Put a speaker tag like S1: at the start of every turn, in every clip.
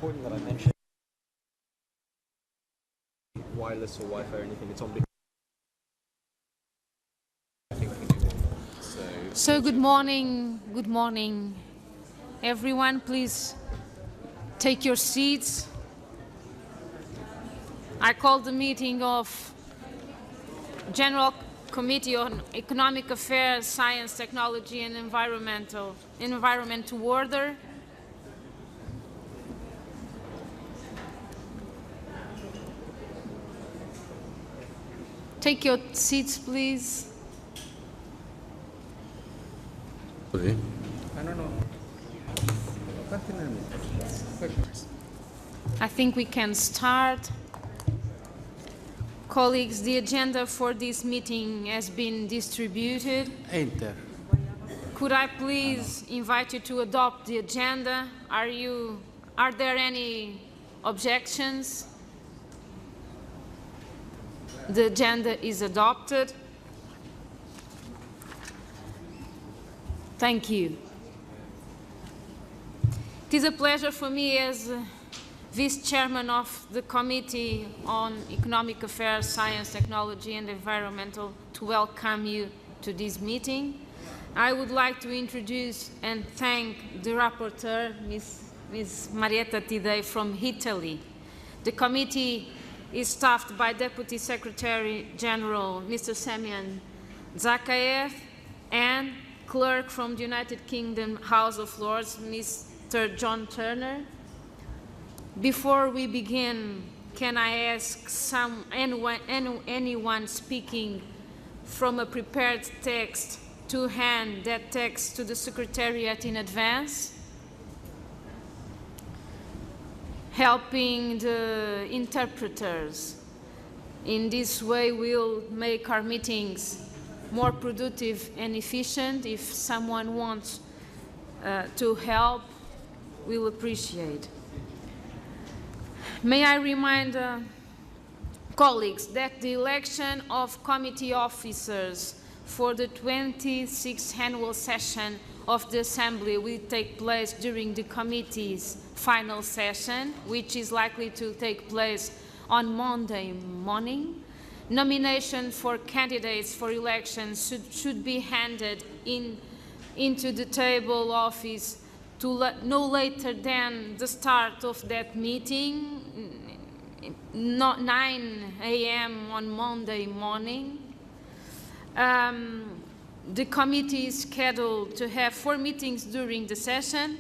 S1: recording that I mentioned wireless or Wi-Fi or anything. It's on. I think we can do one.
S2: So good morning, everyone. Please take your seats. I call the meeting of General Committee on Economic Affairs, Science, Technology and Environment to order. Take your seats, please. I think we can start. Colleagues, the agenda for this meeting has been distributed. Could I please invite you to adopt the agenda? Are there any objections? The agenda is adopted. Thank you. It is a pleasure for me as Vice Chairman of the Committee on Economic Affairs, Science, Technology and Environmental to welcome you to this meeting. I would like to introduce and thank the rapporteur, Ms. Marietta Tidei from Italy. The committee is staffed by Deputy Secretary General Mr. Semyon Zakaev and Clerk from the United Kingdom House of Lords, Mr. John Turner. Before we begin, can I ask anyone speaking from a prepared text to hand that text to the Secretariat in advance? Helping the interpreters. In this way, we'll make our meetings more productive and efficient. If someone wants to help, we'll appreciate. May I remind colleagues that the election of committee officers for the 26th annual session of the Assembly will take place during the committee's final session, which is likely to take place on Monday morning. Nomination for candidates for election should be handed into the table office no later than the start of that meeting, 9 a.m. on Monday morning. The committee is scheduled to have 4 meetings during the session.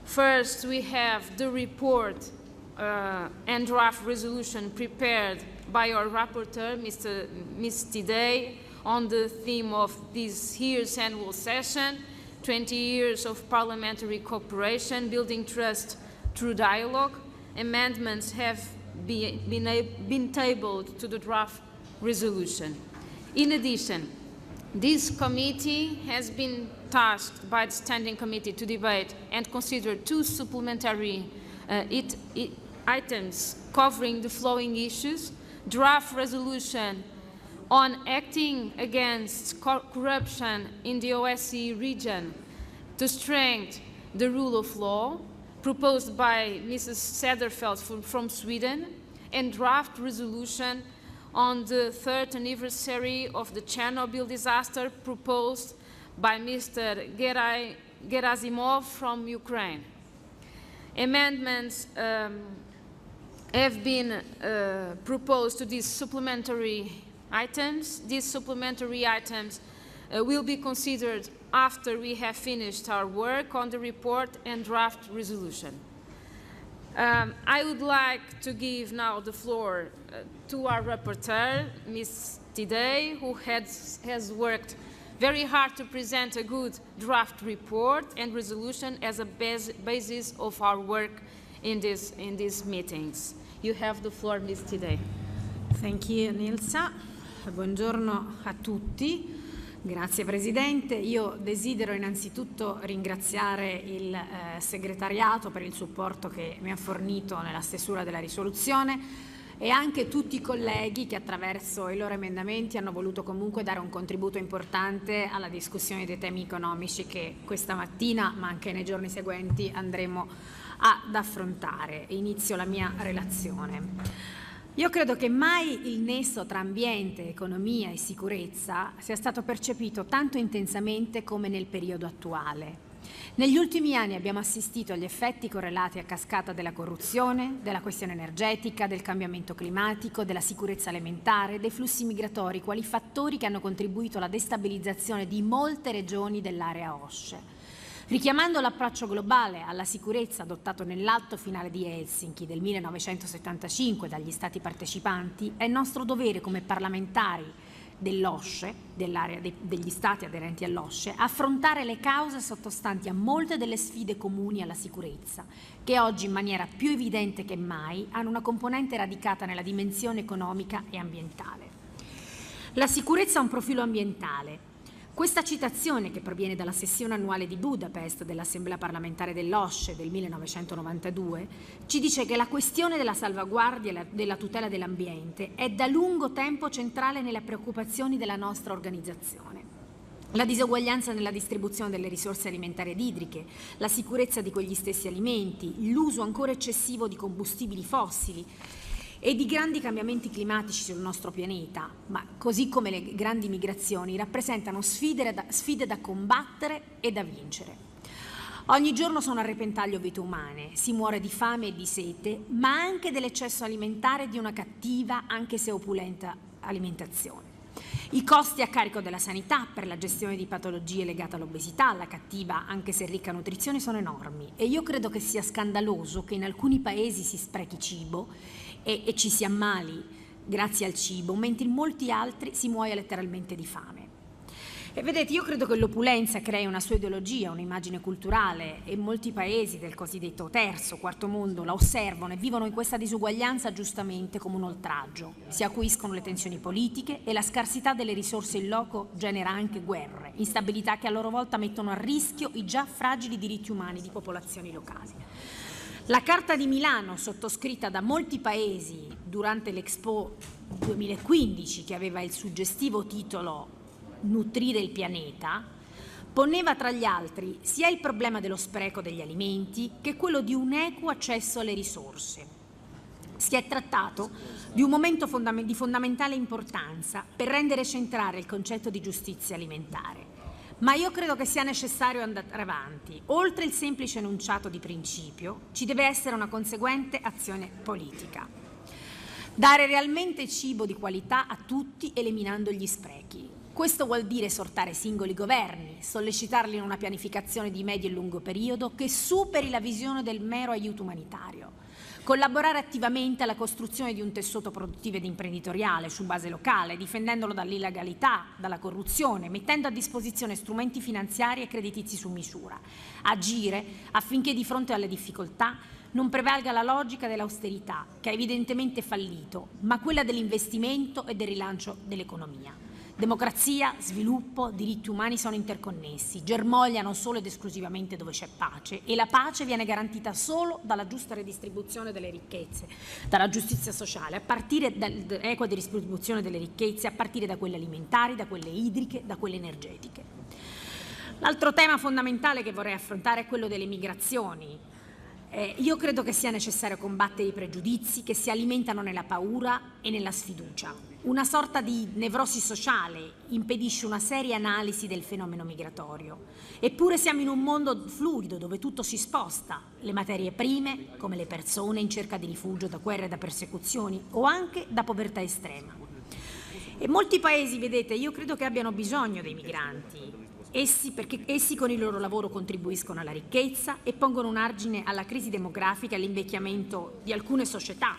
S2: First, we have the report and draft resolution prepared by our rapporteur, Ms. Tidei, on the theme of this year's annual session, 20 years of parliamentary cooperation, building trust through dialogue. Amendments have been tabled to the draft resolution. In addition, this committee has been tasked by the Standing Committee to debate and consider 2 supplementary items covering the following issues: draft resolution on acting against corruption in the OSCE region to strengthen the rule of law, proposed by Mrs. Sederfeld from Sweden, and draft resolution on the 3rd anniversary of the Chernobyl disaster, proposed by Mr. Gerasimov from Ukraine. Amendments have been proposed to these supplementary items. These supplementary items will be considered after we have finished our work on the report and draft resolution. I would like to give now the floor to our rapporteur, Ms. Tidei, who has worked very hard to present a good draft report and resolution as a basis of our work in these meetings. You have the floor, Ms. Tidei.
S3: Thank you, Nilsa. Buongiorno a tutti. Grazie Presidente. Io desidero innanzitutto ringraziare il segretariato per il supporto che mi ha fornito nella stesura della risoluzione e anche tutti i colleghi che attraverso i loro emendamenti hanno voluto comunque dare un contributo importante alla discussione dei temi economici che questa mattina, ma anche nei giorni seguenti, andremo ad affrontare. Inizio la mia relazione. Io credo che mai il nesso tra ambiente, economia e sicurezza sia stato percepito tanto intensamente come nel periodo attuale. Negli ultimi anni abbiamo assistito agli effetti correlati a cascata della corruzione, della questione energetica, del cambiamento climatico, della sicurezza alimentare, dei flussi migratori, quali fattori che hanno contribuito alla destabilizzazione di molte regioni dell'area OSCE. Richiamando l'approccio globale alla sicurezza adottato nell'atto finale di Helsinki del 1975 dagli Stati partecipanti, è nostro dovere come parlamentari dell'OSCE, dell'area degli Stati aderenti all'OSCE, affrontare le cause sottostanti a molte delle sfide comuni alla sicurezza, che oggi in maniera più evidente che mai hanno una componente radicata nella dimensione economica e ambientale. La sicurezza ha un profilo ambientale. Questa citazione, che proviene dalla sessione annuale di Budapest dell'Assemblea parlamentare dell'OSCE del 1992, ci dice che la questione della salvaguardia e della tutela dell'ambiente è da lungo tempo centrale nelle preoccupazioni della nostra organizzazione. La disuguaglianza nella distribuzione delle risorse alimentari ed idriche, la sicurezza di quegli stessi alimenti, l'uso ancora eccessivo di combustibili fossili e di grandi cambiamenti climatici sul nostro pianeta, ma così come le grandi migrazioni, rappresentano sfide da combattere e da vincere. Ogni giorno sono a repentaglio vite umane, si muore di fame e di sete, ma anche dell'eccesso alimentare e di una cattiva, anche se opulenta, alimentazione. I costi a carico della sanità per la gestione di patologie legate all'obesità, alla cattiva, anche se ricca nutrizione, sono enormi, e io credo che sia scandaloso che in alcuni paesi si sprechi cibo e ci si ammali grazie al cibo, mentre in molti altri si muoia letteralmente di fame. E vedete, io credo che l'opulenza crei una sua ideologia, un'immagine culturale, e molti paesi del cosiddetto terzo, quarto mondo la osservano e vivono in questa disuguaglianza giustamente come un oltraggio. Si acuiscono le tensioni politiche e la scarsità delle risorse in loco genera anche guerre, instabilità che a loro volta mettono a rischio i già fragili diritti umani di popolazioni locali. La Carta di Milano, sottoscritta da molti paesi durante l'Expo 2015, che aveva il suggestivo titolo Nutrire il pianeta, poneva tra gli altri sia il problema dello spreco degli alimenti che quello di un equo accesso alle risorse. Si è trattato di un momento di fondamentale importanza per rendere centrale il concetto di giustizia alimentare. Ma io credo che sia necessario andare avanti. Oltre il semplice enunciato di principio, ci deve essere una conseguente azione politica. Dare realmente cibo di qualità a tutti, eliminando gli sprechi. Questo vuol dire esortare singoli governi, sollecitarli in una pianificazione di medio e lungo periodo che superi la visione del mero aiuto umanitario. Collaborare attivamente alla costruzione di un tessuto produttivo ed imprenditoriale su base locale, difendendolo dall'illegalità, dalla corruzione, mettendo a disposizione strumenti finanziari e creditizi su misura. Agire affinché di fronte alle difficoltà non prevalga la logica dell'austerità, che ha evidentemente fallito, ma quella dell'investimento e del rilancio dell'economia. Democrazia, sviluppo, diritti umani sono interconnessi, germogliano solo ed esclusivamente dove c'è pace, e la pace viene garantita solo dalla giusta redistribuzione delle ricchezze, dalla giustizia sociale, a partire dall'equa distribuzione delle ricchezze, a partire da quelle alimentari, da quelle idriche, da quelle energetiche. L'altro tema fondamentale che vorrei affrontare è quello delle migrazioni. Io credo che sia necessario combattere i pregiudizi che si alimentano nella paura e nella sfiducia. Una sorta di nevrosi sociale impedisce una seria analisi del fenomeno migratorio. Eppure siamo in un mondo fluido dove tutto si sposta, le materie prime come le persone in cerca di rifugio da guerre e da persecuzioni o anche da povertà estrema. E molti paesi, vedete, io credo che abbiano bisogno dei migranti. Perché essi con il loro lavoro contribuiscono alla ricchezza e pongono un argine alla crisi demografica e all'invecchiamento di alcune società,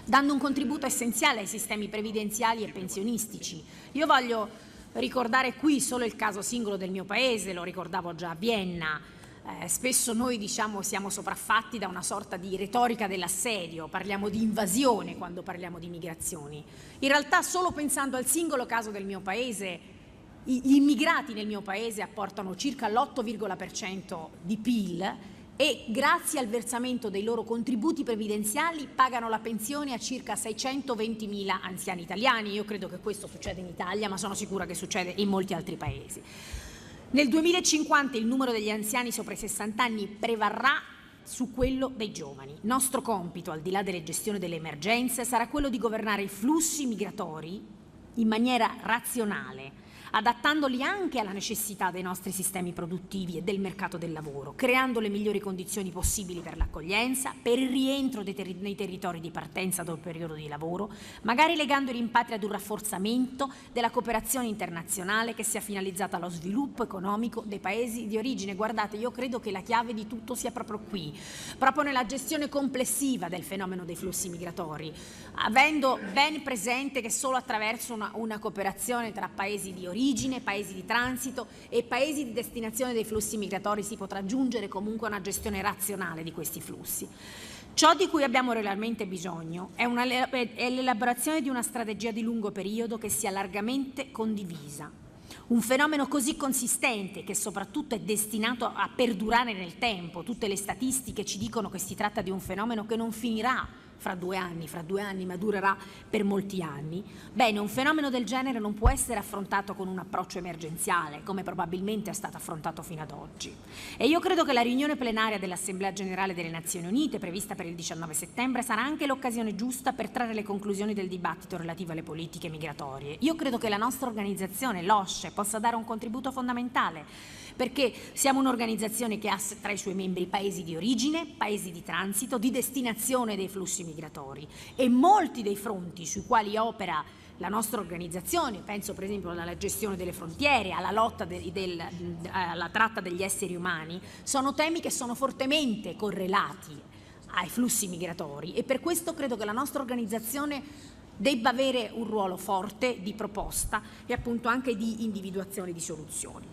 S3: dando un contributo essenziale ai sistemi previdenziali e pensionistici. Io voglio ricordare qui solo il caso singolo del mio paese, lo ricordavo già a Vienna. Spesso noi siamo sopraffatti da una sorta di retorica dell'assedio, parliamo di invasione quando parliamo di migrazioni. In realtà, solo pensando al singolo caso del mio paese, gli immigrati nel mio paese apportano circa l'8,% di PIL e grazie al versamento dei loro contributi previdenziali pagano la pensione a circa 620.000 anziani italiani. Io credo che questo succeda in Italia, ma sono sicura che succede in molti altri paesi. Nel 2050 il numero degli anziani sopra i 60 anni prevarrà su quello dei giovani. Nostro compito, al di là della gestione delle emergenze, sarà quello di governare i flussi migratori in maniera razionale, adattandoli anche alla necessità dei nostri sistemi produttivi e del mercato del lavoro, creando le migliori condizioni possibili per l'accoglienza, per il rientro nei territori di partenza dopo il periodo di lavoro, magari legando i rimpatri ad un rafforzamento della cooperazione internazionale che sia finalizzata allo sviluppo economico dei paesi di origine. Guardate, io credo che la chiave di tutto sia proprio qui, proprio nella gestione complessiva del fenomeno dei flussi migratori, avendo ben presente che solo attraverso una cooperazione tra paesi di origine, paesi di transito e paesi di destinazione dei flussi migratori si potrà giungere comunque a una gestione razionale di questi flussi. Ciò di cui abbiamo realmente bisogno è l'elaborazione di una strategia di lungo periodo che sia largamente condivisa. Un fenomeno così consistente che soprattutto è destinato a perdurare nel tempo. Tutte le statistiche ci dicono che si tratta di un fenomeno che non finirà fra due anni, ma durerà per molti anni. Bene, un fenomeno del genere non può essere affrontato con un approccio emergenziale, come probabilmente è stato affrontato fino ad oggi. E io credo che la riunione plenaria dell'Assemblea Generale delle Nazioni Unite, prevista per il 19 settembre, sarà anche l'occasione giusta per trarre le conclusioni del dibattito relativo alle politiche migratorie. Io credo che la nostra organizzazione, l'OSCE, possa dare un contributo fondamentale, perché siamo un'organizzazione che ha tra i suoi membri paesi di origine, paesi di transito, di destinazione dei flussi migratori, e molti dei fronti sui quali opera la nostra organizzazione, penso per esempio alla gestione delle frontiere, alla lotta alla tratta degli esseri umani, sono temi che sono fortemente correlati ai flussi migratori, e per questo credo che la nostra organizzazione debba avere un ruolo forte di proposta e appunto anche di individuazione di soluzioni.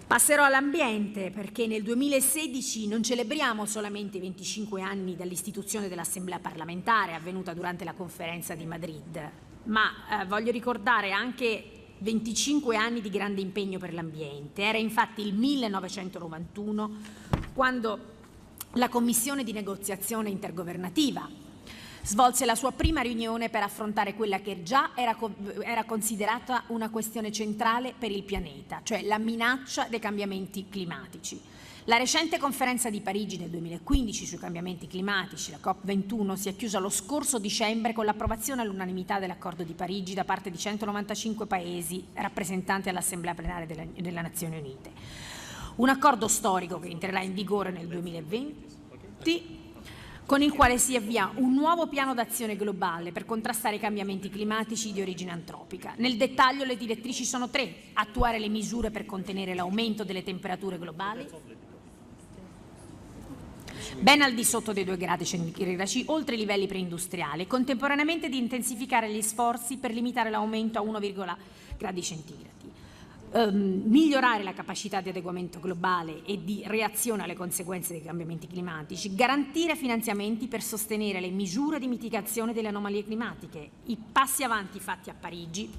S3: Passerò all'ambiente, perché nel 2016 non celebriamo solamente i 25 anni dall'istituzione dell'Assemblea parlamentare avvenuta durante la conferenza di Madrid, ma voglio ricordare anche 25 anni di grande impegno per l'ambiente. Era infatti il 1991 quando la Commissione di negoziazione intergovernativa svolse la sua prima riunione per affrontare quella che già era considerata una questione centrale per il pianeta, cioè la minaccia dei cambiamenti climatici. La recente conferenza di Parigi del 2015 sui cambiamenti climatici, la COP21, si è chiusa lo scorso dicembre con l'approvazione all'unanimità dell'accordo di Parigi da parte di 195 paesi rappresentanti all'Assemblea plenaria delle Nazioni Unite. Un accordo storico che entrerà in vigore nel 2020, con il quale si avvia un nuovo piano d'azione globale per contrastare i cambiamenti climatici di origine antropica. Nel dettaglio le direttrici sono 3: attuare le misure per contenere l'aumento delle temperature globali ben al di sotto dei 2 gradi centigradi oltre i livelli preindustriali, contemporaneamente di intensificare gli sforzi per limitare l'aumento a 1,0 gradi centigradi. Migliorare la capacità di adeguamento globale e di reazione alle conseguenze dei cambiamenti climatici, garantire finanziamenti per sostenere le misure di mitigazione delle anomalie climatiche. I passi avanti fatti a Parigi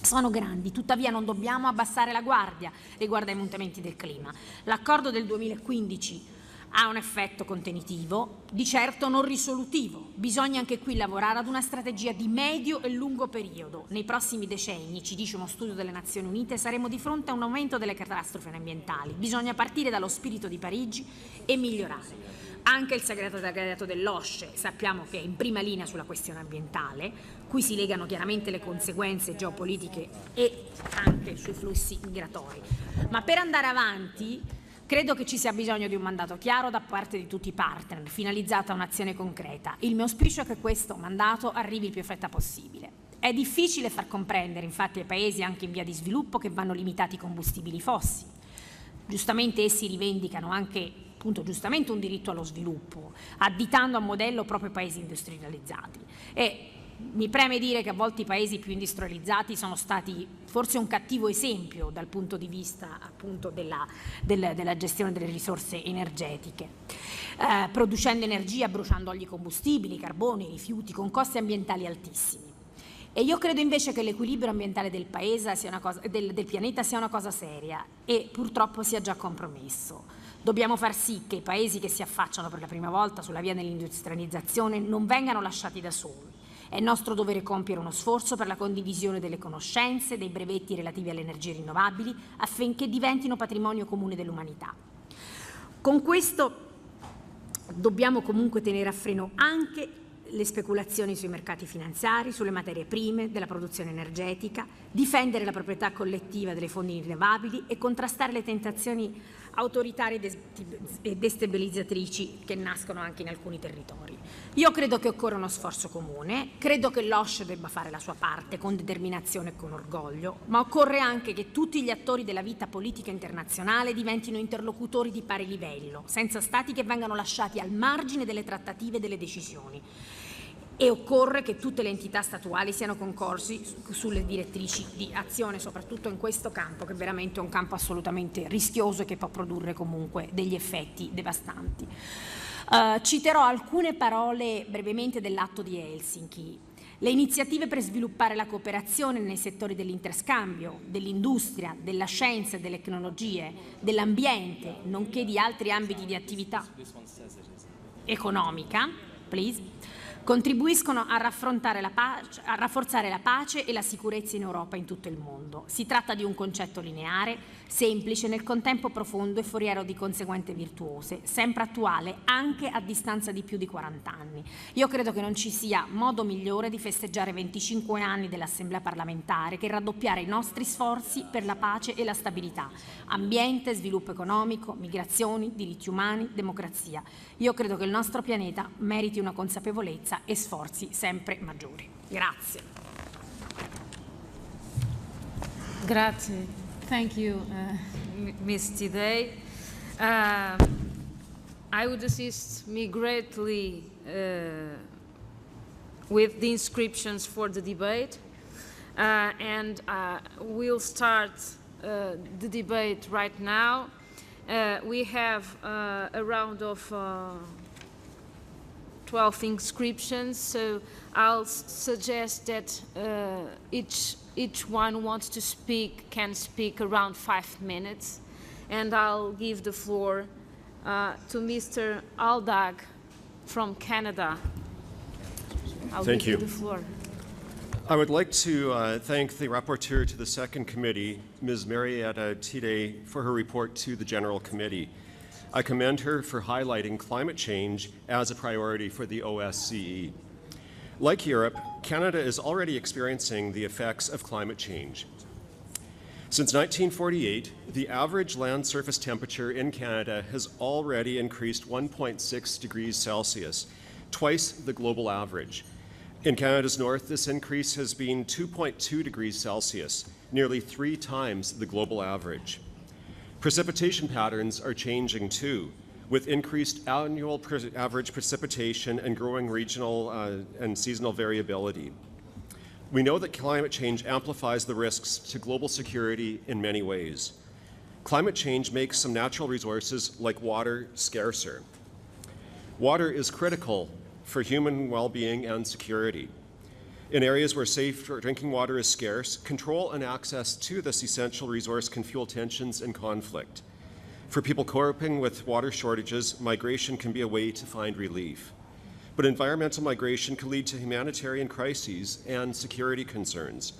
S3: sono grandi, tuttavia non dobbiamo abbassare la guardia riguardo ai mutamenti del clima. L'accordo del 2015 ha un effetto contenitivo, di certo non risolutivo. Bisogna anche qui lavorare ad una strategia di medio e lungo periodo. Nei prossimi decenni, ci dice uno studio delle Nazioni Unite, saremo di fronte a un aumento delle catastrofi ambientali. Bisogna partire dallo spirito di Parigi e migliorare. Anche il segretariato dell'OSCE sappiamo che è in prima linea sulla questione ambientale, qui si legano chiaramente le conseguenze geopolitiche e anche sui flussi migratori. Ma per andare avanti credo che ci sia bisogno di un mandato chiaro da parte di tutti i partner, finalizzato a un'azione concreta. Il mio auspicio è che questo mandato arrivi il più in fretta possibile. È difficile far comprendere infatti ai paesi anche in via di sviluppo che vanno limitati i combustibili fossili. Giustamente essi rivendicano anche, appunto, giustamente un diritto allo sviluppo, additando a modello proprio i paesi industrializzati. E mi preme dire che a volte i paesi più industrializzati sono stati forse un cattivo esempio dal punto di vista appunto della gestione delle risorse energetiche, producendo energia bruciando olii combustibili, carboni, rifiuti con costi ambientali altissimi. E io credo invece che l'equilibrio ambientale del paese sia una cosa, del pianeta sia una cosa seria e purtroppo sia già compromesso. Dobbiamo far sì che i paesi che si affacciano per la prima volta sulla via dell'industrializzazione non vengano lasciati da soli. È nostro dovere compiere uno sforzo per la condivisione delle conoscenze, dei brevetti relativi alle energie rinnovabili, affinché diventino patrimonio comune dell'umanità. Con questo dobbiamo comunque tenere a freno anche le speculazioni sui mercati finanziari, sulle materie prime, della produzione energetica, difendere la proprietà collettiva delle fonti rinnovabili e contrastare le tentazioni autoritarie e destabilizzatrici che nascono anche in alcuni territori. Io credo che occorra uno sforzo comune, credo che l'OSCE debba fare la sua parte con determinazione e con orgoglio, ma occorre anche che tutti gli attori della vita politica internazionale diventino interlocutori di pari livello, senza stati che vengano lasciati al margine delle trattative e delle decisioni. E occorre che tutte le entità statuali siano concorsi sulle direttrici di azione, soprattutto in questo campo, che è veramente un campo assolutamente rischioso e che può produrre comunque degli effetti devastanti. Citerò alcune parole brevemente dell'atto di Helsinki. Le iniziative per sviluppare la cooperazione nei settori dell'interscambio, dell'industria, della scienza e delle tecnologie, dell'ambiente, nonché di altri ambiti di attività economica, contribuiscono a rafforzare la pace e la sicurezza in Europa e in tutto il mondo. Si tratta di un concetto lineare, semplice, nel contempo profondo e foriero di conseguenze virtuose, sempre attuale anche a distanza di più di 40 anni. Io credo che non ci sia modo migliore di festeggiare 25 anni dell'Assemblea parlamentare che raddoppiare i nostri sforzi per la pace e la stabilità, ambiente, sviluppo economico, migrazioni, diritti umani, democrazia. Io credo che il nostro pianeta meriti una consapevolezza e sforzi sempre maggiori. Grazie.
S2: Grazie. Thank you, Ms. Tidei. I would assist me greatly with the inscriptions for the debate, and we'll start the debate right now. We have a round of 12 inscriptions, so I'll suggest that each one wants to speak can speak around 5 minutes, and I'll give the floor to Mr. Aldag from Canada.
S4: Thank you.
S2: The floor.
S4: I would like to thank the rapporteur to the second committee, Ms. Marietta Tidei, for her report to the General Committee. I commend her for highlighting climate change as a priority for the OSCE. Like Europe, Canada is already experiencing the effects of climate change. Since 1948, the average land surface temperature in Canada has already increased 1.6 degrees Celsius, twice the global average. In Canada's north, this increase has been 2.2 degrees Celsius, nearly 3 times the global average. Precipitation patterns are changing too, with increased annual average precipitation and growing regional and seasonal variability. We know that climate change amplifies the risks to global security in many ways. Climate change makes some natural resources like water scarcer. Water is critical for human well-being and security. In areas where safe drinking water is scarce, control and access to this essential resource can fuel tensions and conflict. For people coping with water shortages, migration can be a way to find relief. But environmental migration can lead to humanitarian crises and security concerns.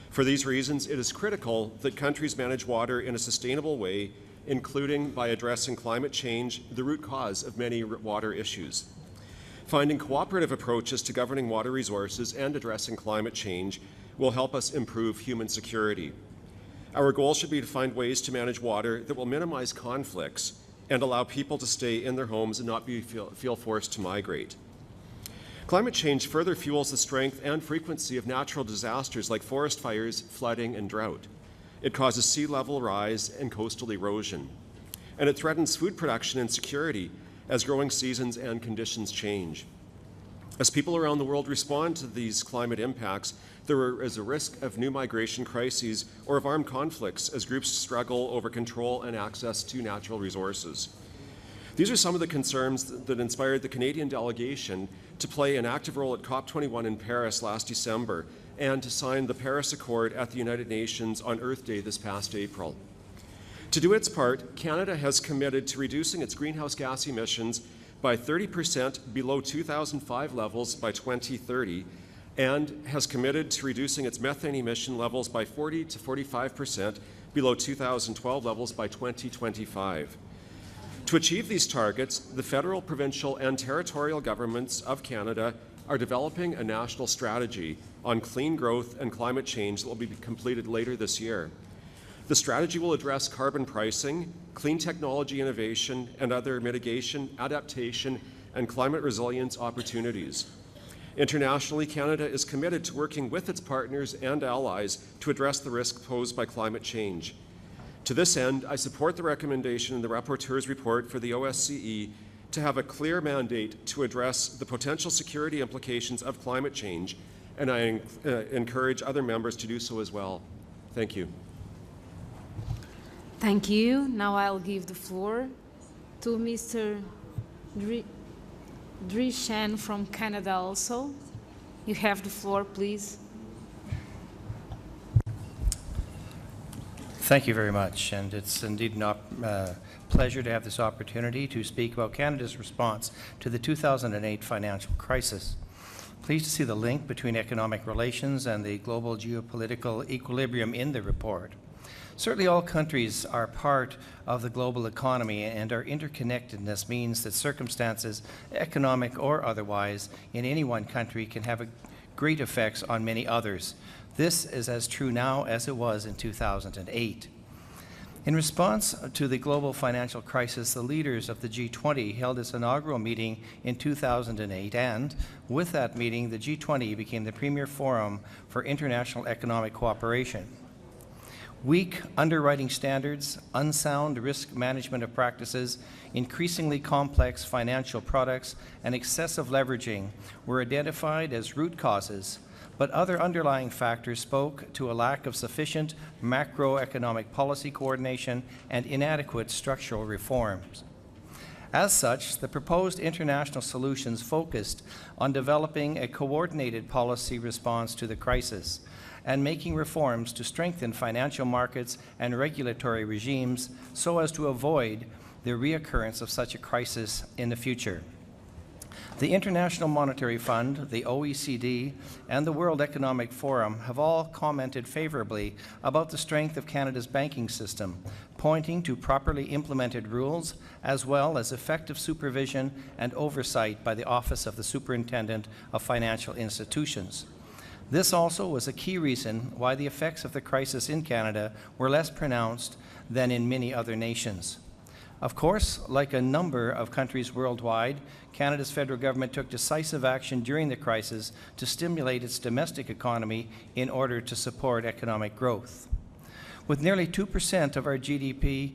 S4: For these reasons, it is critical that countries manage water in a sustainable way, including by addressing climate change, the root cause of many water issues. Finding cooperative approaches to governing water resources and addressing climate change will help us improve human security. Our goal should be to find ways to manage water that will minimize conflicts and allow people to stay in their homes and not feel forced to migrate. Climate change further fuels the strength and frequency of natural disasters like forest fires, flooding, and drought. It causes sea level rise and coastal erosion. And it threatens food production and security as growing seasons and conditions change. As people around the world respond to these climate impacts, there is a risk of new migration crises or of armed conflicts as groups struggle over control and access to natural resources. These are some of the concerns that inspired the Canadian delegation to play an active role at COP21 in Paris last December and to sign the Paris Accord at the United Nations on Earth Day this past April. To do its part, Canada has committed to reducing its greenhouse gas emissions by 30% below 2005 levels by 2030, and has committed to reducing its methane emission levels by 40 to 45% below 2012 levels by 2025. To achieve these targets, the federal, provincial, and territorial governments of Canada are developing a national strategy on clean growth and climate change that will be completed later this year. The strategy will address carbon pricing, clean technology innovation, and other mitigation, adaptation, and climate resilience opportunities. Internationally, Canada is committed to working with its partners and allies to address the risk posed by climate change. To this end, I support the recommendation in the rapporteur's report for the OSCE to have a clear mandate to address the potential security implications of climate change, and I encourage other members to do so as well. Thank you.
S2: Thank you. Now I'll give the floor to Mr. Drishan from Canada also. You have the floor, please.
S5: Thank you very much, and it's indeed a pleasure to have this opportunity to speak about Canada's response to the 2008 financial crisis. Pleased to see the link between economic relations and the global geopolitical equilibrium in the report. Certainly all countries are part of the global economy, and our interconnectedness means that circumstances, economic or otherwise, in any one country can have great effects on many others. This is as true now as it was in 2008. In response to the global financial crisis, the leaders of the G20 held its inaugural meeting in 2008, and with that meeting, the G20 became the premier forum for international economic cooperation. Weak underwriting standards, unsound risk management practices, increasingly complex financial products, and excessive leveraging were identified as root causes, but other underlying factors spoke to a lack of sufficient macroeconomic policy coordination and inadequate structural reforms. As such, the proposed international solutions focused on developing a coordinated policy response to the crisis and making reforms to strengthen financial markets and regulatory regimes so as to avoid the reoccurrence of such a crisis in the future. The International Monetary Fund, the OECD, and the World Economic Forum have all commented favorably about the strength of Canada's banking system, pointing to properly implemented rules as well as effective supervision and oversight by the Office of the Superintendent of Financial Institutions. This also was a key reason why the effects of the crisis in Canada were less pronounced than in many other nations. Of course, like a number of countries worldwide, Canada's federal government took decisive action during the crisis to stimulate its domestic economy in order to support economic growth. With nearly 2% of our GDP,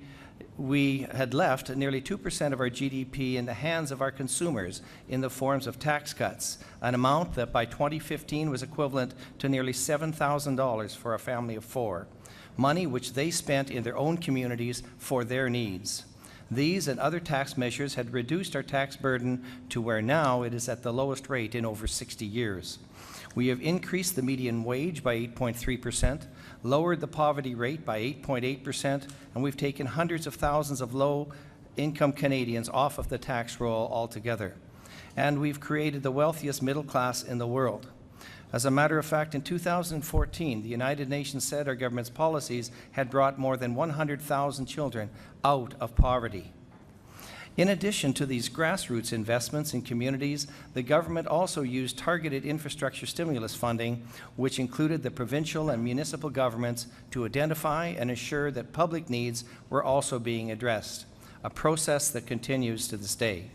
S5: we had left nearly 2% of our GDP in the hands of our consumers in the forms of tax cuts, an amount that by 2015 was equivalent to nearly $7,000 for a family of four, money which they spent in their own communities for their needs. These and other tax measures had reduced our tax burden to where now it is at the lowest rate in over 60 years. We have increased the median wage by 8.3%, lowered the poverty rate by 8.8%, and we've taken hundreds of thousands of low-income Canadians off of the tax roll altogether. And we've created the wealthiest middle class in the world. As a matter of fact, in 2014, the United Nations said our government's policies had brought more than 100,000 children out of poverty. In addition to these grassroots investments in communities, the government also used targeted infrastructure stimulus funding, which included the provincial and municipal governments, to identify and ensure that public needs were also being addressed, a process that continues to this day.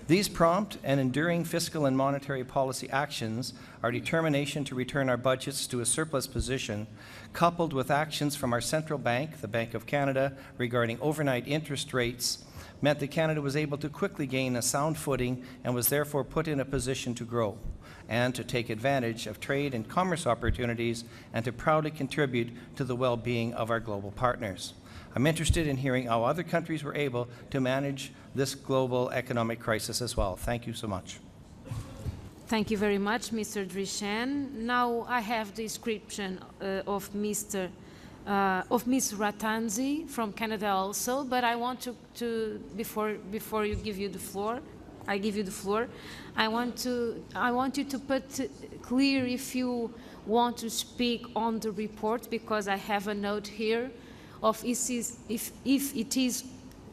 S5: These prompt and enduring fiscal and monetary policy actions, our determination to return our budgets to a surplus position, coupled with actions from our central bank, the Bank of Canada, regarding overnight interest rates, meant that Canada was able to quickly gain a sound footing and was therefore put in a position to grow and to take advantage of trade and commerce opportunities and to proudly contribute to the well-being of our global partners. I'm interested in hearing how other countries were able to manage this global economic crisis as well. Thank you so much.
S2: Thank you very much, Mr. Drishan. Now I have the description of Ms. Ratanzi from Canada also, but I want to before you give you the floor, I want you to put clear if you want to speak on the report, because I have a note here of if it is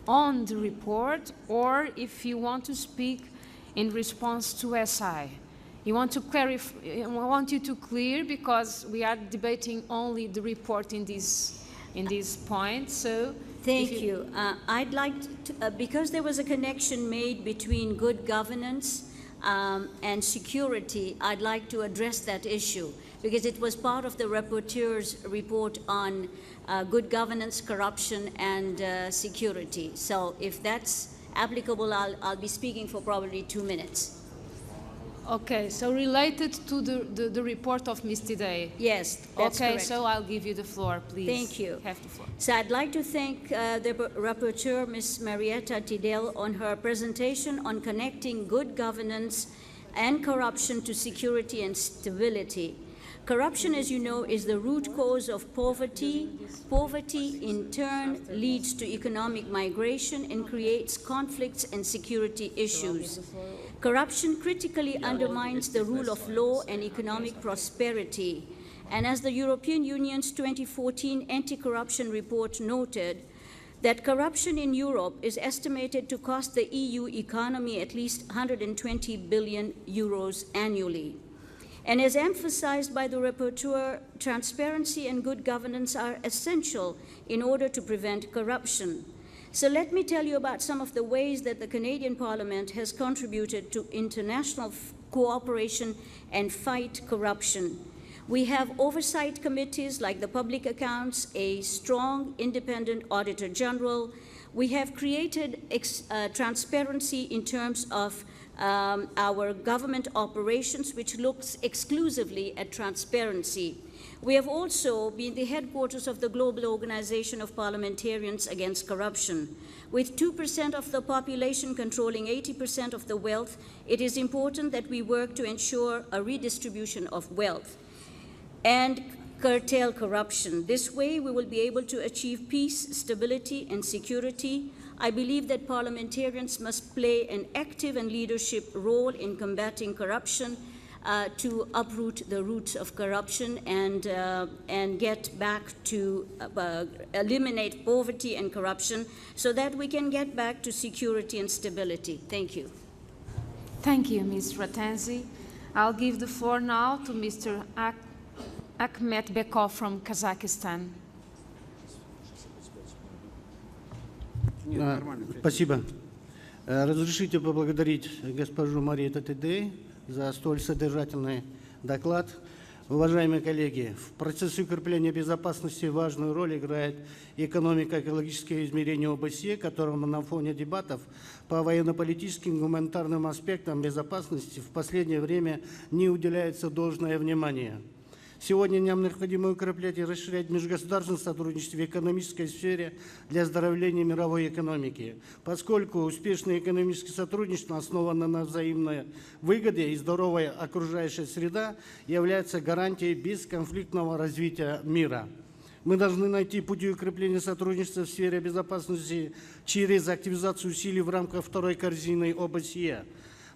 S2: on the report or if you want to speak in response to SI. I want you to clear, because we are debating only the report in this point. So
S6: Thank you. I'd like to, because there was a connection made between good governance and security, I'd like to address that issue, because it was part of the rapporteur's report on good governance, corruption, and security. So if that's applicable, I'll be speaking for probably 2 minutes.
S2: okay, so related to the report of Ms. Tidei.
S6: Yes, that's
S2: okay,
S6: correct.
S2: so I'll give you the floor, please.
S6: Thank you.
S2: Have the floor.
S6: So I'd like to thank the rapporteur, Ms. Marietta Tidel, on her presentation on connecting good governance and corruption to security and stability. Corruption, as you know, is the root cause of poverty. Poverty, in turn, leads to economic migration and creates conflicts and security issues. Corruption critically undermines the rule of law and economic prosperity. And as the European Union's 2014 anti-corruption report noted, that corruption in Europe is estimated to cost the EU economy at least 120 billion euros annually. And as emphasized by the rapporteur, transparency and good governance are essential in order to prevent corruption. So let me tell you about some of the ways that the Canadian Parliament has contributed to international cooperation and fight corruption. We have oversight committees like the Public Accounts, a strong independent Auditor General. We have created transparency in terms of our government operations, which looks exclusively at transparency. We have also been the headquarters of the Global Organization of Parliamentarians Against Corruption. With 2% of the population controlling 80% of the wealth, it is important that we work to ensure a redistribution of wealth and curtail corruption. This way, we will be able to achieve peace, stability, and security. I believe that parliamentarians must play an active and leadership role in combating corruption to uproot the roots of corruption and get back to eliminate poverty and corruption so that we can get back to security and stability. Thank you.
S2: Thank you, Ms. Ratanzi. I'll give the floor now to Mr. Akhmet Bekov from Kazakhstan.
S7: Спасибо. Разрешите поблагодарить госпожу Мариетту Tidei за столь содержательный доклад. Уважаемые коллеги, в процессе укрепления безопасности важную роль играет экономико-экологическое измерение ОБСЕ, которому на фоне дебатов по военно-политическим и гуманитарным аспектам безопасности в последнее время не уделяется должное внимание. Сегодня нам необходимо укреплять и расширять межгосударственное сотрудничество в экономической сфере для оздоровления мировой экономики, поскольку успешное экономическое сотрудничество, основанное на взаимной выгоде и здоровая окружающая среда, является гарантией бесконфликтного развития мира. Мы должны найти пути укрепления сотрудничества в сфере безопасности через активизацию усилий в рамках второй корзины ОБСЕ.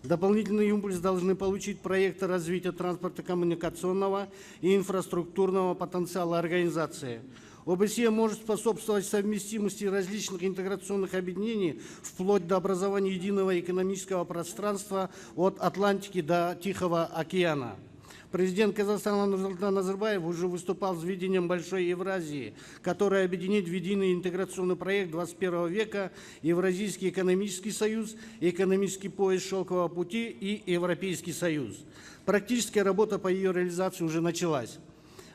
S7: Дополнительный импульс должны получить проекты развития транспортно-коммуникационного и инфраструктурного потенциала организации. ОБСЕ может способствовать совместимости различных интеграционных объединений вплоть до образования единого экономического пространства от Атлантики до Тихого океана. Президент Казахстана Нурсултан Назарбаев уже выступал с видением Большой Евразии, которая объединит в единый интеграционный проект 21 века Евразийский экономический союз, экономический пояс Шелкового пути и Европейский союз. Практическая работа по ее реализации уже началась.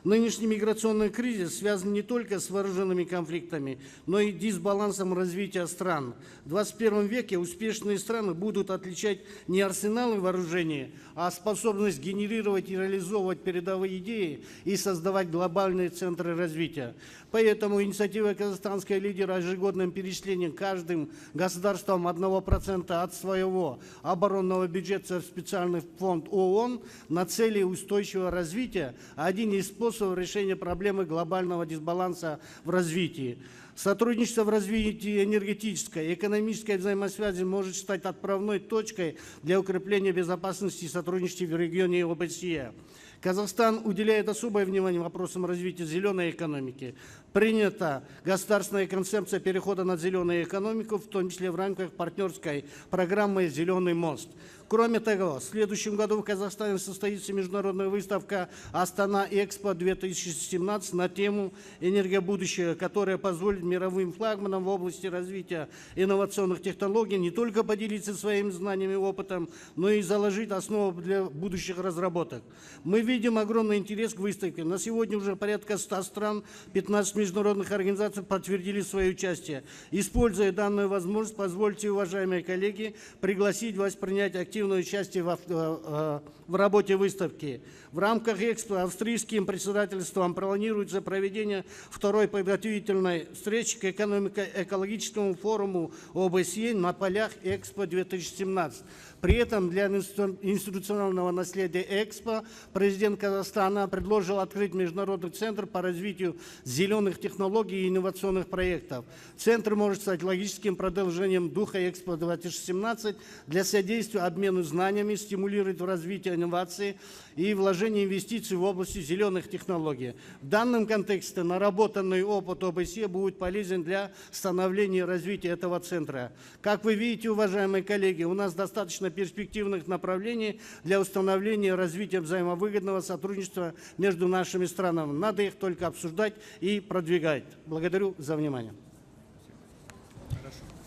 S7: Нынешний миграционный кризис связан не только с вооруженными конфликтами, но и дисбалансом развития стран. В 21 веке успешные страны будут отличать не арсеналы вооружения, а способность генерировать и реализовывать передовые идеи и создавать глобальные центры развития. Поэтому инициатива казахстанского лидера о ежегодном перечислении каждым государством 1% от своего оборонного бюджета в специальный фонд ООН на цели устойчивого развития – один из способов решения проблемы глобального дисбаланса в развитии. Сотрудничество в развитии энергетической и экономической взаимосвязи может стать отправной точкой для укрепления безопасности и сотрудничества в регионе ОБСЕ. Казахстан уделяет особое внимание вопросам развития зеленой экономики. Принята государственная концепция перехода на зеленую экономику, в том числе в рамках партнерской программы «Зеленый мост». Кроме того, в следующем году в Казахстане состоится международная выставка «Астана-Экспо-2017» на тему «Энергобудущее», которая позволит мировым флагманам в области развития инновационных технологий не только поделиться своими знаниями и опытом, но и заложить основу для будущих разработок. Мы видим огромный интерес к выставке. На сегодня уже порядка 100 стран, 15 международных организаций подтвердили свое участие. Используя данную возможность, позвольте, уважаемые коллеги, пригласить вас принять активное участие в работе выставки. В рамках Экспо австрийским председательством планируется проведение второй подготовительной встречи к экономико-экологическому форуму ОБСЕ на полях Экспо-2017. При этом для институционального наследия Экспо президент Казахстана предложил открыть международный центр по развитию зеленых технологий и инновационных проектов. Центр может стать логическим продолжением духа Экспо-2017 для содействия обмену знаниями, стимулировать развитие инноваций и вложение инвестиций в области зеленых технологий. В данном контексте наработанный опыт ОБСЕ будет полезен для становления и развития этого центра. Как вы видите, уважаемые коллеги, у нас достаточно перспективных направлений для установления и развития взаимовыгодного сотрудничества между нашими странами. Надо их только обсуждать и продвигать. Благодарю за внимание.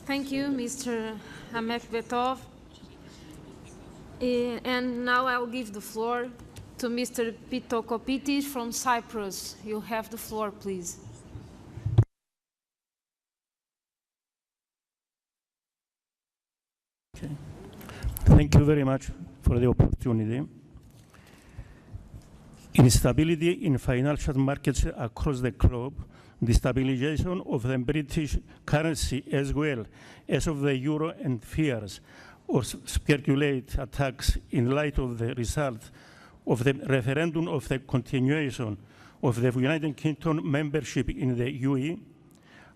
S2: Thank you, Mr. Amekhbetov. And now I'll give the floor to Mr. Pitokopitis from Cyprus. You have the floor, please.
S8: Thank you very much for the opportunity. Instability in financial markets across the globe, the stabilization of the British currency as well as of the euro, and fears or speculate attacks in light of the result of the referendum of the continuation of the United Kingdom membership in the UE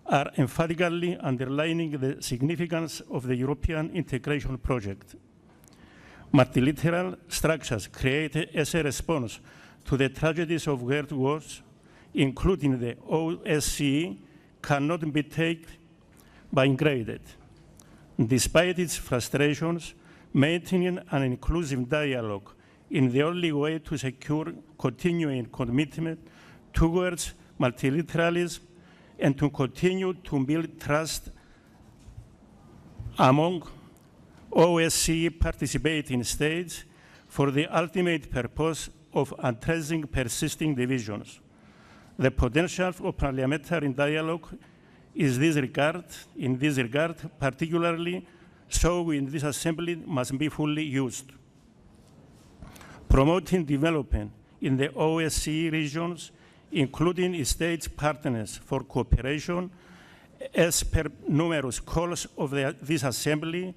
S8: are emphatically underlining the significance of the European integration project. Multilateral structures created as a response to the tragedies of world wars, including the OSCE, cannot be taken by granted. Despite its frustrations, maintaining an inclusive dialogue is the only way to secure continuing commitment towards multilateralism and to continue to build trust among OSCE participating states for the ultimate purpose of addressing persisting divisions. The potential for parliamentary dialogue in this regard, particularly so in this assembly, must be fully used. Promoting development in the OSCE regions, including state partners for cooperation, as per numerous calls of this assembly,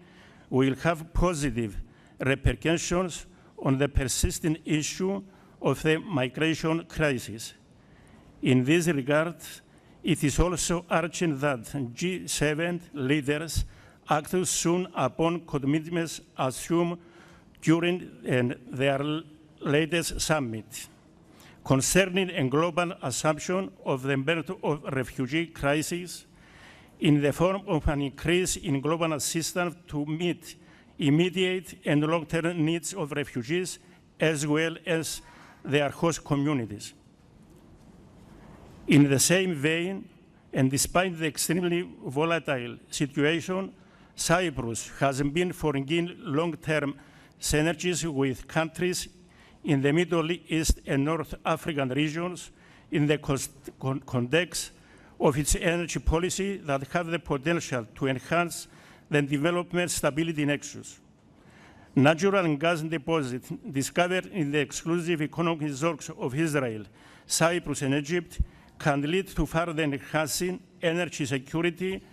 S8: will have positive repercussions on the persistent issue of the migration crisis. In this regard, it is also urgent that G7 leaders act soon upon commitments assumed during their latest summit concerning a global assumption of the burden of refugee crisis in the form of an increase in global assistance to meet immediate and long-term needs of refugees as well as their host communities. In the same vein, and despite the extremely volatile situation, Cyprus has been forging long-term synergies with countries in the Middle East and North African regions in the context of its energy policy that have the potential to enhance the development stability nexus. Natural gas deposits discovered in the exclusive economic zones of Israel, Cyprus, and Egypt can lead to further enhancing energy security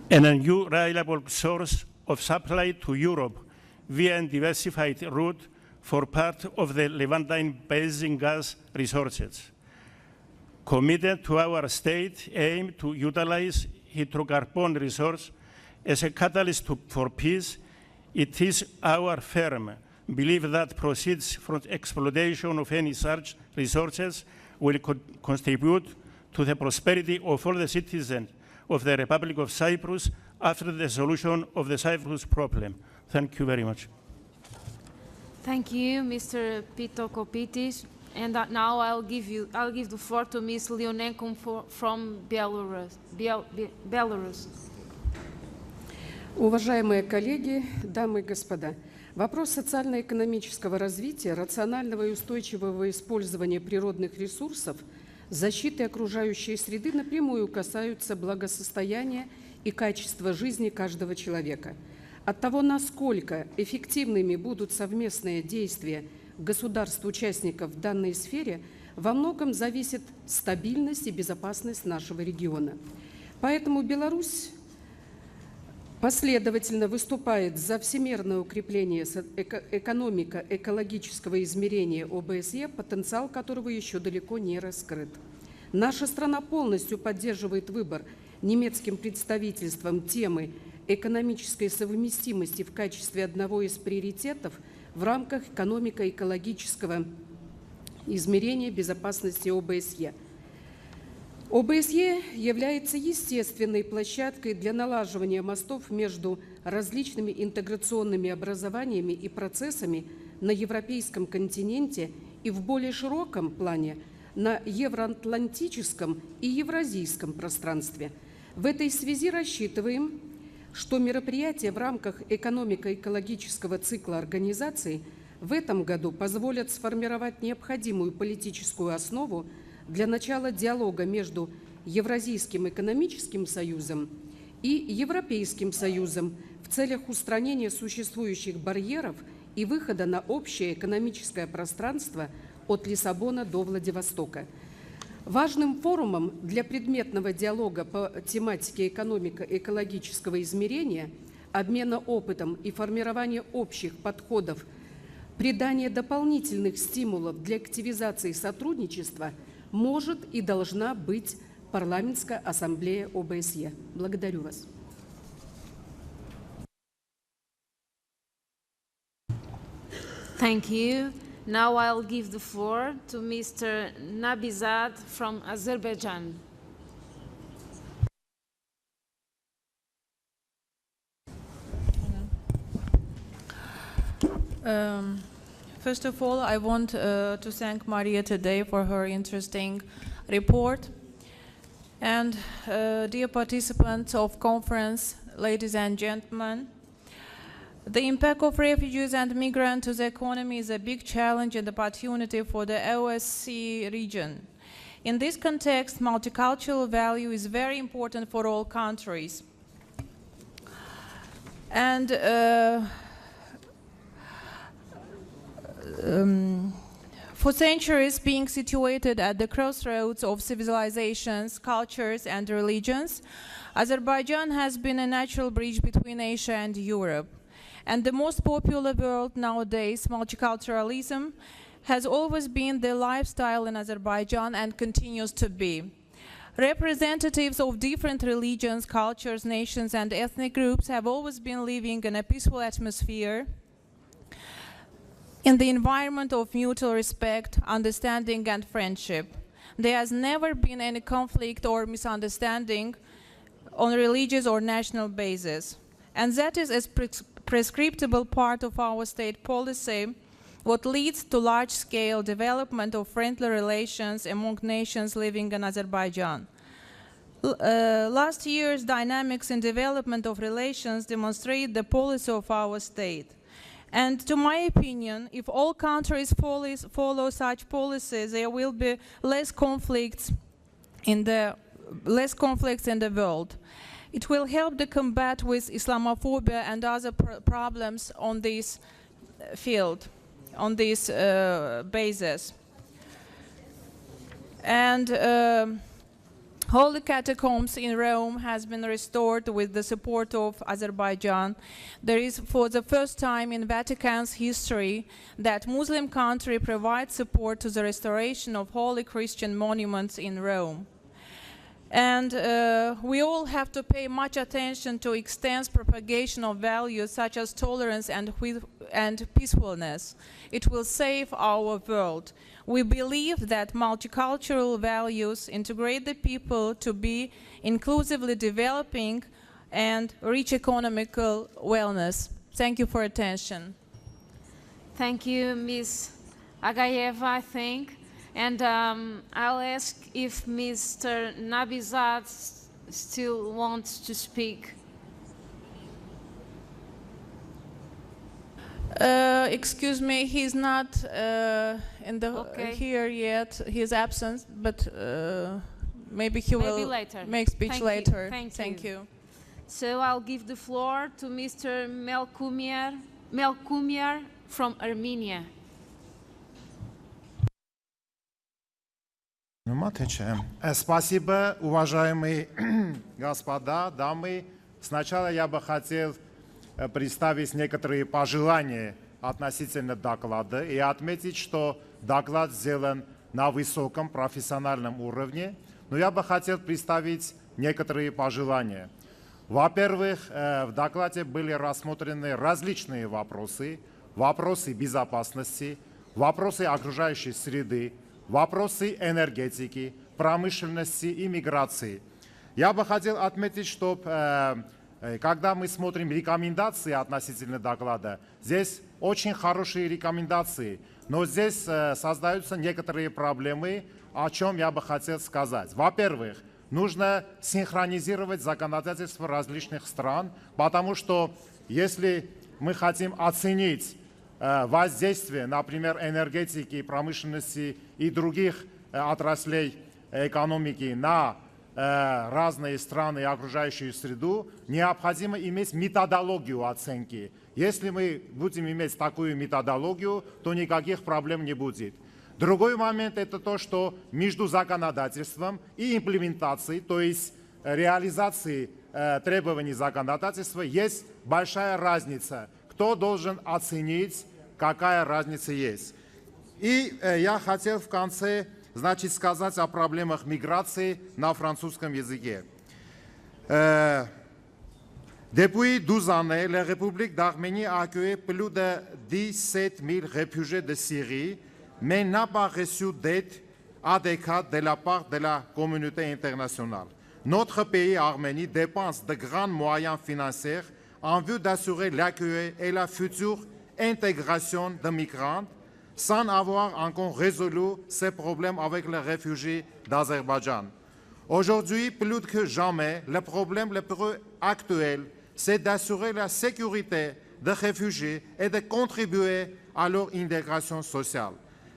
S8: and a new reliable source of supply to Europe via a diversified route for part of the Levantine basin gas resources. Committed to our state aim to utilize hydrocarbon resource as a catalyst for peace, it is our firm belief that proceeds from exploitation of any such resources will contribute to the prosperity of all the citizens of the Republic of Cyprus after the solution of the Cyprus problem. Thank you very much.
S2: Thank you, Mr. Pitokopitis. And now I'll give the floor to Ms. Leonenko from Belarus. Belarus.
S9: Уважаемые коллеги, дамы и господа, вопрос социально-экономического развития, рационального и устойчивого использования природных ресурсов, защиты окружающей среды напрямую касаются благосостояния и качества жизни каждого человека. От того, насколько эффективными будут совместные действия государств-участников в данной сфере, во многом зависит стабильность и безопасность нашего региона. Поэтому Беларусь последовательно выступает за всемирное укрепление экономико-экологического измерения ОБСЕ, потенциал которого еще далеко не раскрыт. Наша страна полностью поддерживает выбор немецким представительством темы экономической совместимости в качестве одного из приоритетов в рамках экономико-экологического измерения безопасности ОБСЕ. ОБСЕ является естественной площадкой для налаживания мостов между различными интеграционными образованиями и процессами на европейском континенте и в более широком плане на евроатлантическом и евразийском пространстве. В этой связи рассчитываем, что мероприятия в рамках экономико-экологического цикла организации в этом году позволят сформировать необходимую политическую основу для начала диалога между Евразийским экономическим союзом и Европейским союзом в целях устранения существующих барьеров и выхода на общее экономическое пространство от Лиссабона до Владивостока. Важным форумом для предметного диалога по тематике экономико-экологического измерения, обмена опытом и формирования общих подходов, придания дополнительных стимулов для активизации сотрудничества может и должна быть Парламентская ассамблея ОБСЕ. Благодарю вас.
S2: Thank you. Now I'll give the floor to Mr. Nabizad from Azerbaijan.
S10: First of all, I want to thank Maria today for her interesting report. And dear participants of conference, ladies and gentlemen, the impact of refugees and migrants to the economy is a big challenge and opportunity for the OSCE region. In this context, multicultural value is very important for all countries. And for centuries, being situated at the crossroads of civilizations, cultures, and religions, Azerbaijan has been a natural bridge between Asia and Europe. And the most popular word nowadays, multiculturalism, has always been the lifestyle in Azerbaijan and continues to be. Representatives of different religions, cultures, nations, and ethnic groups have always been living in a peaceful atmosphere in the environment of mutual respect, understanding, and friendship. There has never been any conflict or misunderstanding on a religious or national basis. And that is a prescriptable part of our state policy, what leads to large-scale development of friendly relations among nations living in Azerbaijan. Last year's dynamics in development of relations demonstrate the policy of our state. And to my opinion, if all countries follow such policies, there will be less conflicts in the world. It will help the combat with Islamophobia and other problems on this field, on this basis. And Holy Catacombs in Rome has been restored with the support of Azerbaijan. There is, for the first time in Vatican's history, that Muslim country provides support to the restoration of holy Christian monuments in Rome. And we all have to pay much attention to extensive propagation of values such as tolerance and peacefulness. It will save our world. We believe that multicultural values integrate the people to be inclusively developing and reach economical wellness. Thank you for attention.
S2: Thank you, Ms. Agayeva, I think. And I'll ask if Mr. Nabizad still wants to speak.
S10: Excuse me, he's not here yet. He's absent, but maybe he will
S2: later.
S10: make speech later.
S2: Thank you. So I'll give the floor to Mr. Melkumiar from Armenia.
S11: Спасибо, уважаемые господа, дамы. Сначала я бы хотел представить некоторые пожелания относительно доклада и отметить, что доклад сделан на высоком профессиональном уровне. Но я бы хотел представить некоторые пожелания. Во-первых, в докладе были рассмотрены различные вопросы. Вопросы безопасности, вопросы окружающей среды, вопросы энергетики, промышленности и миграции. Я бы хотел отметить, что когда мы смотрим рекомендации относительно доклада, здесь очень хорошие рекомендации, но здесь создаются некоторые проблемы, о чем я бы хотел сказать. Во-первых, нужно синхронизировать законодательство различных стран, потому что если мы хотим оценить воздействие, например, энергетики, промышленности и других отраслей экономики на разные страны и окружающую среду, необходимо иметь методологию оценки. Если мы будем иметь такую методологию, то никаких проблем не будет. Другой момент – это то, что между законодательством и имплементацией, то есть реализацией требований законодательства, есть большая разница. Кто должен оценить, какая разница есть. И я хотел в конце, сказать о проблемах миграции на французском языке. Depuis 12 années, la République d'Arménie a accueilli plus de 17 000 réfugiés de Syrie, mais n'a pas reçu d'aide adéquate de la part de la communauté internationale. Notre pays, Arménie, dépense de grands moyens financiers en vue d'assurer l'accueil et la future intégration de migrants, sans avoir encore résolu ces problèmes avec les réfugiés d'Azerbaïdjan. Aujourd'hui, plus que jamais, le problème le plus actuel, c'est d'assurer la sécurité des réfugiés et de contribuer à leur intégration sociale.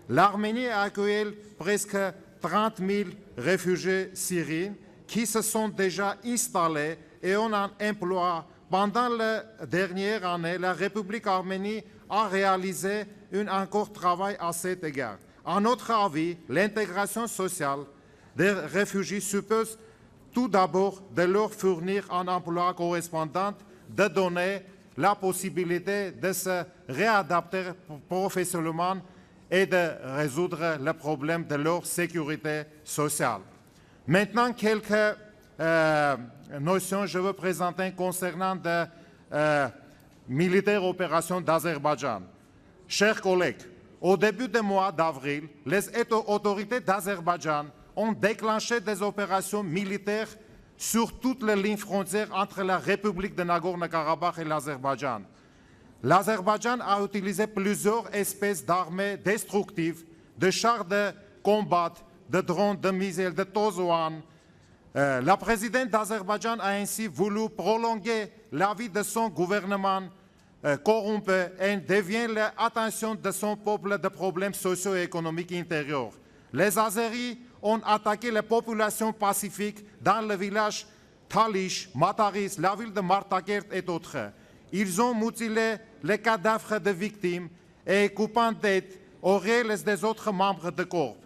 S11: L'Arménie a accueilli presque 30 000 réfugiés syriens qui se sont déjà installés et ont un emploi. Pendant la dernière année, la République arménienne a réalisé un encore travail à cet égard. À notre avis, l'intégration sociale des réfugiés suppose tout d'abord de leur fournir un emploi correspondant, de donner la possibilité de se réadapter professionnellement et de résoudre le problème de leur sécurité sociale. Maintenant, quelques notions je veux présenter concernant les militaires opérations d'Azerbaïdjan. Chers collègues, au début du mois d'avril, les autorités d'Azerbaïdjan ont déclenché des opérations militaires sur toutes les lignes frontières entre la République de Nagorno-Karabakh et l'Azerbaïdjan. L'Azerbaïdjan a utilisé plusieurs espèces d'armées destructives, de chars de combat, de drones, de missiles, de Tozoan. La présidente d'Azerbaïdjan a ainsi voulu prolonger la vie de son gouvernement corrompue et devient l'attention de son peuple de problèmes socio-économiques intérieurs. Les Azéris ont attaqué les populations pacifiques dans le village Talish, Mataris, la ville de Martakert et d'autres. Ils ont mutilé les cadavres de victimes et coupant tête aux réels des autres membres de corps.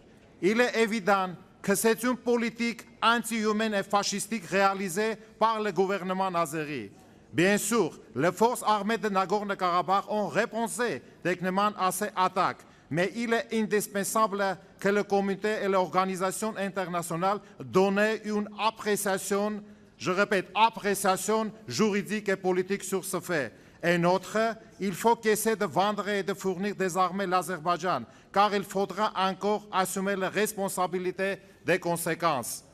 S11: Il est évident que c'est une politique anti-humaine et fascistique réalisée par le gouvernement azéri. Bien sûr, les forces armées de Nagorno-Karabakh ont répondu techniquement à ces attaques, mais il est indispensable que le comité et l'organisation internationale donnent une appréciation, je répète, appréciation juridique et politique sur ce fait. Et notre, il faut qu'essaie de vendre et de fournir des armées l'Azerbaïdjan, car il faudra encore assumer la responsabilité des conséquences.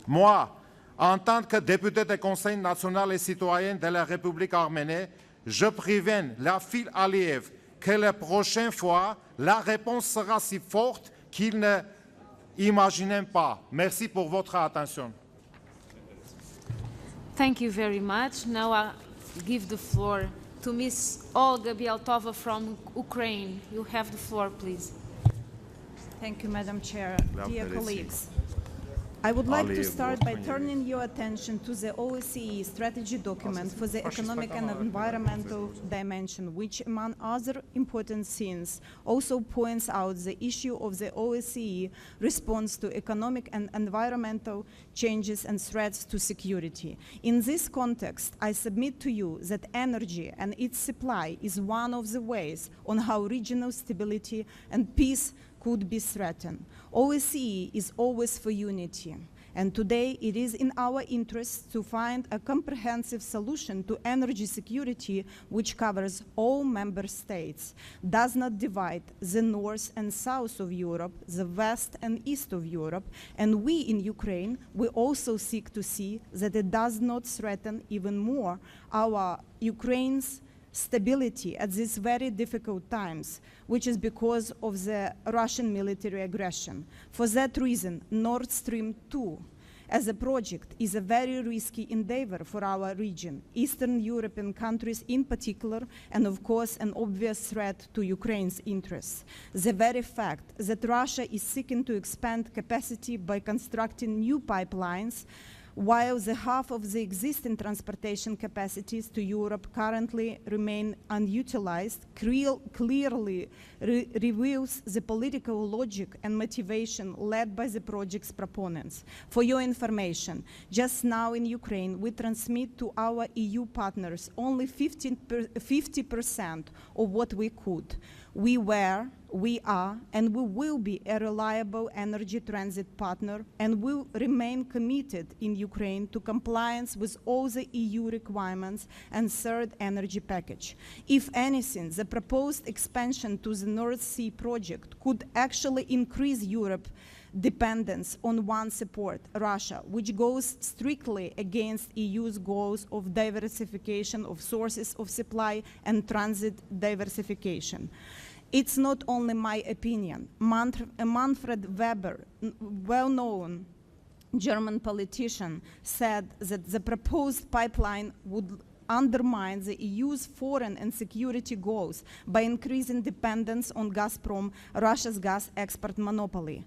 S11: Moi, en tant que député du Conseil national et citoyen de la République arménienne, je préviens la file Aliyev que la prochaine fois, la réponse sera si forte qu'il ne imagine pas. Merci pour votre attention.
S2: Thank you very much. Now I give the floor to Ms. Olga Bialtova from Ukraine. You have the floor, please.
S12: Thank you, Madam Chair. Dear colleagues, I would like to start by turning your attention to the OSCE strategy document for the economic and environmental dimension, which, among other important things, also points out the issue of the OSCE response to economic and environmental changes and threats to security. In this context, I submit to you that energy and its supply is one of the ways on how regional stability and peace could be threatened. OSCE is always for unity, and today it is in our interest to find a comprehensive solution to energy security which covers all member states, does not divide the north and south of Europe, the west and east of Europe, and we in Ukraine, we also seek to see that it does not threaten even more our Ukraine's stability at these very difficult times, which is because of the Russian military aggression. For that reason, Nord Stream 2 as a project is a very risky endeavor for our region, Eastern European countries in particular, and of course an obvious threat to Ukraine's interests. The very fact that Russia is seeking to expand capacity by constructing new pipelines while the half of the existing transportation capacities to Europe currently remain unutilized, clearly reveals the political logic and motivation led by the project's proponents. For your information, just now in Ukraine, we transmit to our EU partners only 50% of what we could. We were, we are, and we will be a reliable energy transit partner and will remain committed in Ukraine to compliance with all the EU requirements and third energy package. If anything, the proposed expansion to the North Sea project could actually increase Europe's dependence on one support, Russia, which goes strictly against EU's goals of diversification of sources of supply and transit diversification. It's not only my opinion. Manfred Weber, well-known German politician, said that the proposed pipeline would undermine the EU's foreign and security goals by increasing dependence on Gazprom, Russia's gas export monopoly.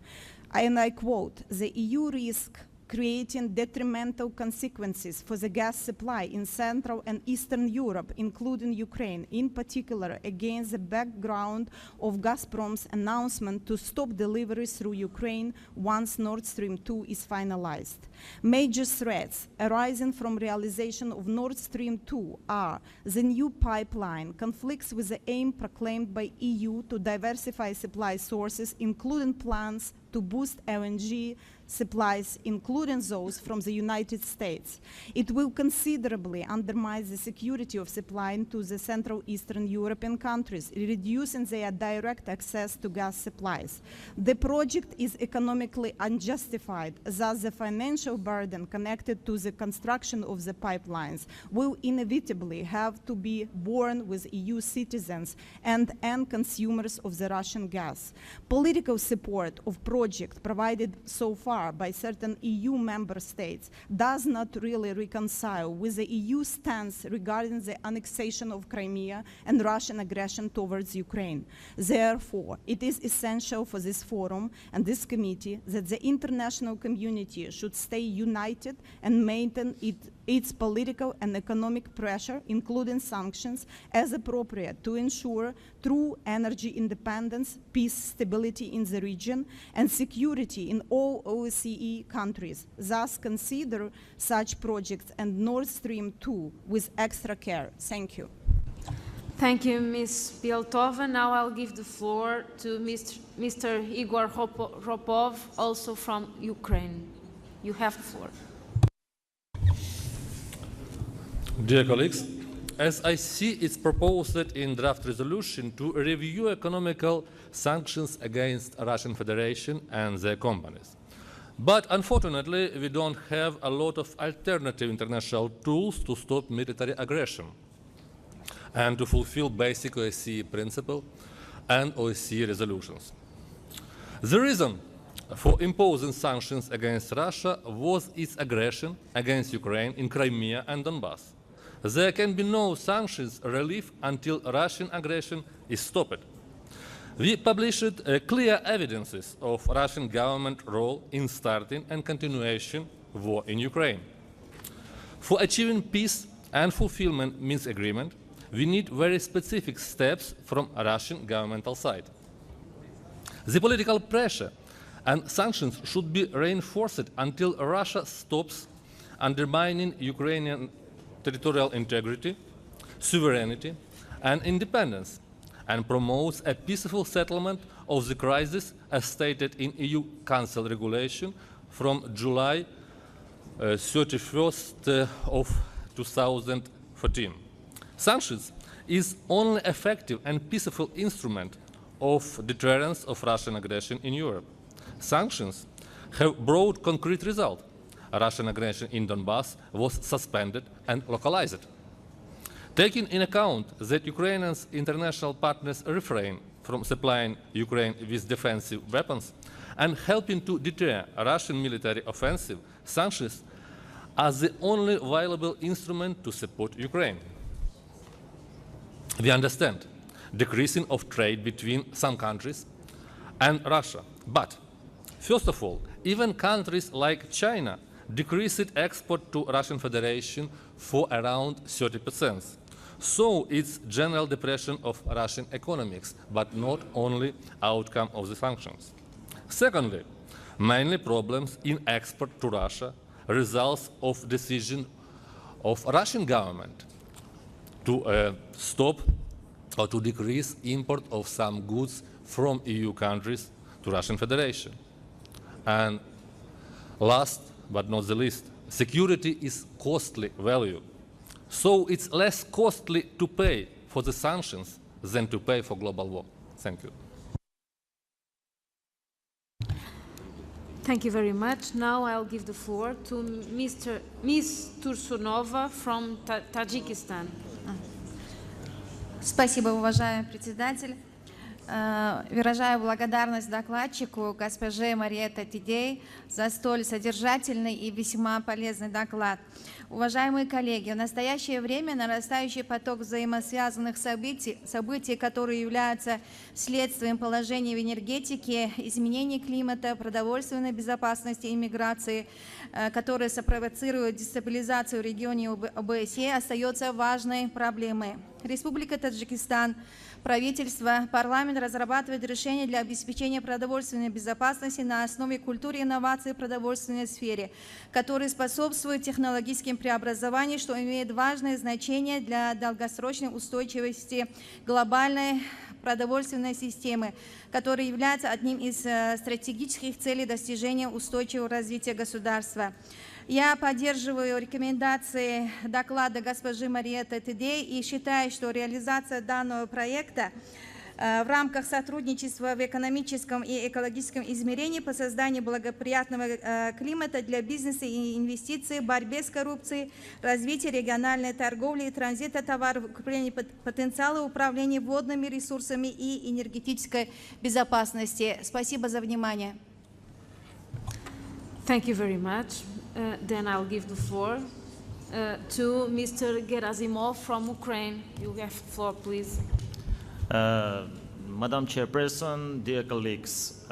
S12: And I quote, "The EU risks creating detrimental consequences for the gas supply in Central and Eastern Europe, including Ukraine, in particular against the background of Gazprom's announcement to stop deliveries through Ukraine once Nord Stream 2 is finalized. Major threats arising from realization of Nord Stream 2 are the new pipeline conflicts with the aim proclaimed by EU to diversify supply sources, including plans to boost LNG supplies, including those from the United States. It will considerably undermine the security of supply to the Central Eastern European countries, reducing their direct access to gas supplies. The project is economically unjustified, thus the financial burden connected to the construction of the pipelines will inevitably have to be borne with EU citizens and end consumers of the Russian gas. Political support of project provided so far by certain EU member states does not really reconcile with the EU stance regarding the annexation of Crimea and Russian aggression towards Ukraine. Therefore, it is essential for this forum and this committee that the international community should stay united and maintain its political and economic pressure, including sanctions, as appropriate to ensure true energy independence, peace, stability in the region, and security in all OSCE countries. Thus, consider such projects and Nord Stream 2 with extra care. Thank you.
S2: Thank you, Ms. Pieltova. Now I'll give the floor to Mr. Igor Ropov, also from Ukraine. You have the floor.
S13: Dear colleagues, as I see it's proposed in draft resolution to review economical sanctions against Russian Federation and their companies. But unfortunately, we don't have a lot of alternative international tools to stop military aggression and to fulfill basic OSCE principle and OSCE resolutions. The reason for imposing sanctions against Russia was its aggression against Ukraine in Crimea and Donbass. There can be no sanctions relief until Russian aggression is stopped. We published clear evidences of Russian government role in starting and continuation war in Ukraine. For achieving peace and fulfillment Minsk agreement, we need very specific steps from Russian governmental side. The political pressure and sanctions should be reinforced until Russia stops undermining Ukrainian territorial integrity, sovereignty, and independence, and promotes a peaceful settlement of the crisis as stated in EU Council regulation from July 31st of 2014. Sanctions is only effective and peaceful instrument of deterrence of Russian aggression in Europe. Sanctions have brought concrete results. Russian aggression in Donbass was suspended and localized. Taking in account that Ukraine's international partners refrain from supplying Ukraine with defensive weapons and helping to deter a Russian military offensive, sanctions are the only viable instrument to support Ukraine. We understand decreasing of trade between some countries and Russia, but first of all, even countries like China decreased export to Russian Federation for around 30%. So it's general depression of Russian economics, but not only outcome of the sanctions. Secondly, mainly problems in export to Russia, results of decision of Russian government to stop or to decrease import of some goods from EU countries to Russian Federation. And last but not the least, security is costly value. So it's less costly to pay for the sanctions than to pay for global war. Thank you.
S2: Thank you very much. Now I'll give the floor to Ms. Tursunova from Tajikistan.
S14: Спасибо, уважаемый председатель. Выражаю благодарность докладчику госпоже Мариетте Тидей за столь содержательный и весьма полезный доклад. Уважаемые коллеги, в настоящее время нарастающий поток взаимосвязанных событий, которые являются следствием положения в энергетике, изменений климата, продовольственной безопасности и миграции, которые спровоцируют дестабилизацию в регионе ОБСЕ, остается важной проблемой. Республика Таджикистан, правительство, парламент разрабатывает решения для обеспечения продовольственной безопасности на основе культуры и инноваций в продовольственной сфере, которые способствуют технологическим преобразованиям, что имеет важное значение для долгосрочной устойчивости глобальной продовольственной системы, которая является одним из стратегических целей достижения устойчивого развития государства. Я поддерживаю рекомендации доклада госпожи Мариетте Тидей и считаю, что реализация данного проекта в рамках сотрудничества в экономическом и экологическом измерении по созданию благоприятного климата для бизнеса и инвестиций, борьбе с коррупцией, развитию региональной торговли и транзита товаров, укреплению потенциала управления водными ресурсами и энергетической безопасности. Спасибо за внимание.
S2: Thank you very much. Then I'll give the floor to Mr. Gerasimov from Ukraine. You have the floor, please.
S15: Madam Chairperson, dear colleagues,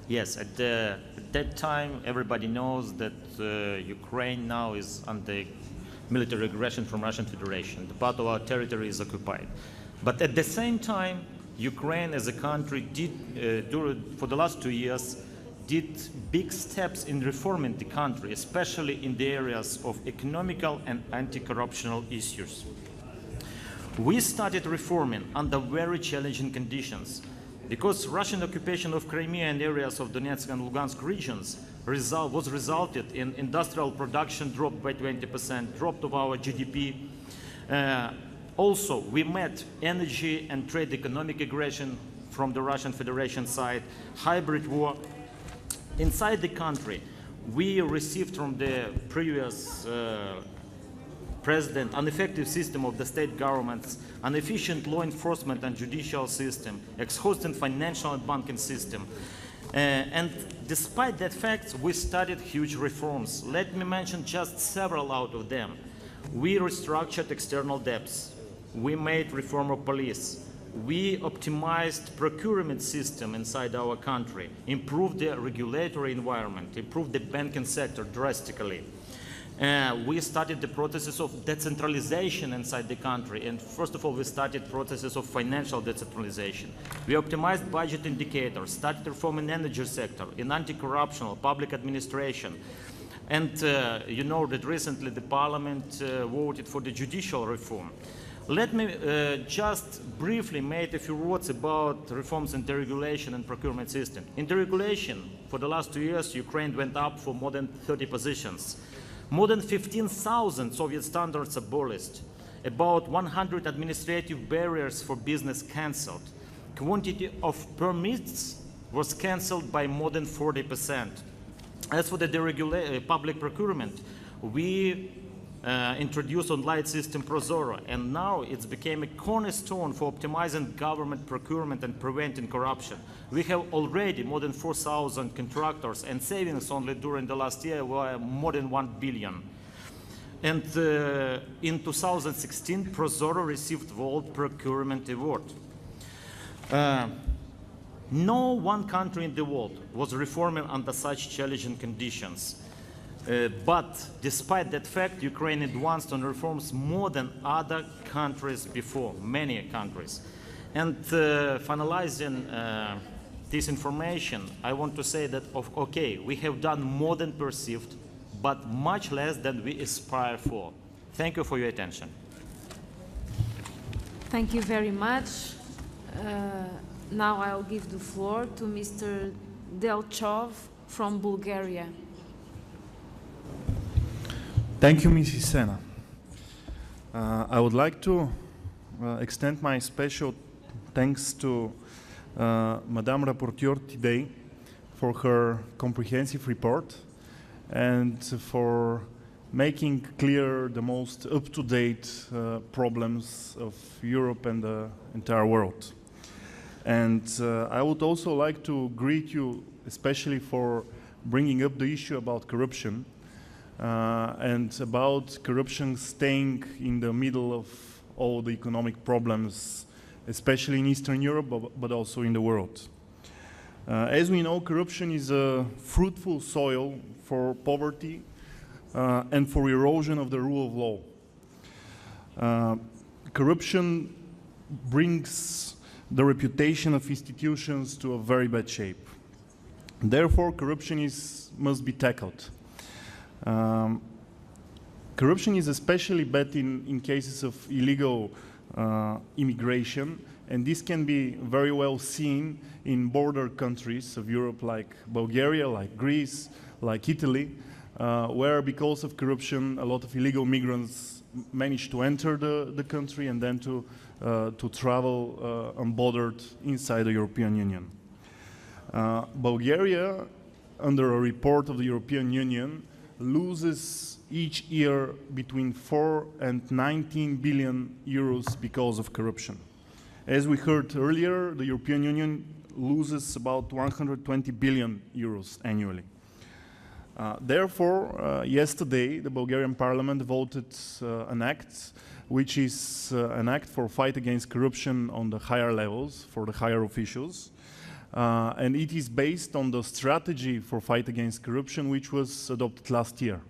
S15: yes, at that time, everybody knows that Ukraine now is under military aggression from Russian Federation. The part of our territory is occupied. But at the same time, Ukraine as a country did, for the last 2 years, did big steps in reforming the country, especially in the areas of economical and anti-corruptional issues. We started reforming under very challenging conditions because Russian occupation of Crimea and areas of Donetsk and Lugansk regions resulted in industrial production dropped by 20%, drop of our GDP. Also, we met energy and trade economic aggression from the Russian Federation side, hybrid war. Inside the country, we received from the previous president an effective system of the state governments, an efficient law enforcement and judicial system, exhausting financial and banking system. And despite that fact, we started huge reforms. Let me mention just several out of them. We restructured external debts. We made reform of police. We optimized procurement system inside our country, improved the regulatory environment, improved the banking sector drastically. We started the processes of decentralization inside the country, and first of all, we started processes of financial decentralization. We optimized budget indicators, started reforming energy sector, in anti-corruption, public administration. And you know that recently the parliament voted for the judicial reform. Let me just briefly make a few words about reforms in the regulation and procurement system. In the regulation, for the last 2 years, Ukraine went up for more than 30 positions. More than 15,000 Soviet standards abolished. About 100 administrative barriers for business cancelled. Quantity of permits was cancelled by more than 40%. As for the public procurement, we introduced online system Prozoro, and now it's became a cornerstone for optimizing government procurement and preventing corruption. We have already more than 4,000 contractors, and savings only during the last year were more than 1 billion. And in 2016, Prozoro received World Procurement Award. No one country in the world was reforming under such challenging conditions. But despite that fact, Ukraine advanced on reforms more than other countries before, many countries. And finalizing this information, I want to say that, okay, we have done more than perceived, but much less than we aspire for. Thank you for your attention.
S2: Thank you very much. Now I'll give the floor to Mr. Delchov from Bulgaria.
S16: Thank you, Mrs. Sena. I would like to extend my special thanks to Madame Rapporteur today for her comprehensive report and for making clear the most up-to-date problems of Europe and the entire world. And I would also like to greet you, especially for bringing up the issue about corruption. And about corruption staying in the middle of all the economic problems, especially in Eastern Europe, but also in the world. As we know, corruption is a fruitful soil for poverty and for erosion of the rule of law. Corruption brings the reputation of institutions to a very bad shape. Therefore, corruption must be tackled. Corruption is especially bad in cases of illegal immigration, and this can be very well seen in border countries of Europe like Bulgaria, like Greece, like Italy, where because of corruption a lot of illegal migrants manage to enter the country and then to travel unbothered inside the European Union. Bulgaria, under a report of the European Union, loses each year between 4 and 19 billion euros because of corruption. As we heard earlier, the European Union loses about 120 billion euros annually. Therefore, yesterday, the Bulgarian parliament voted an act which is an act for fight against corruption on the higher levels, for the higher officials. And it is based on the strategy for fight against corruption which was adopted last year.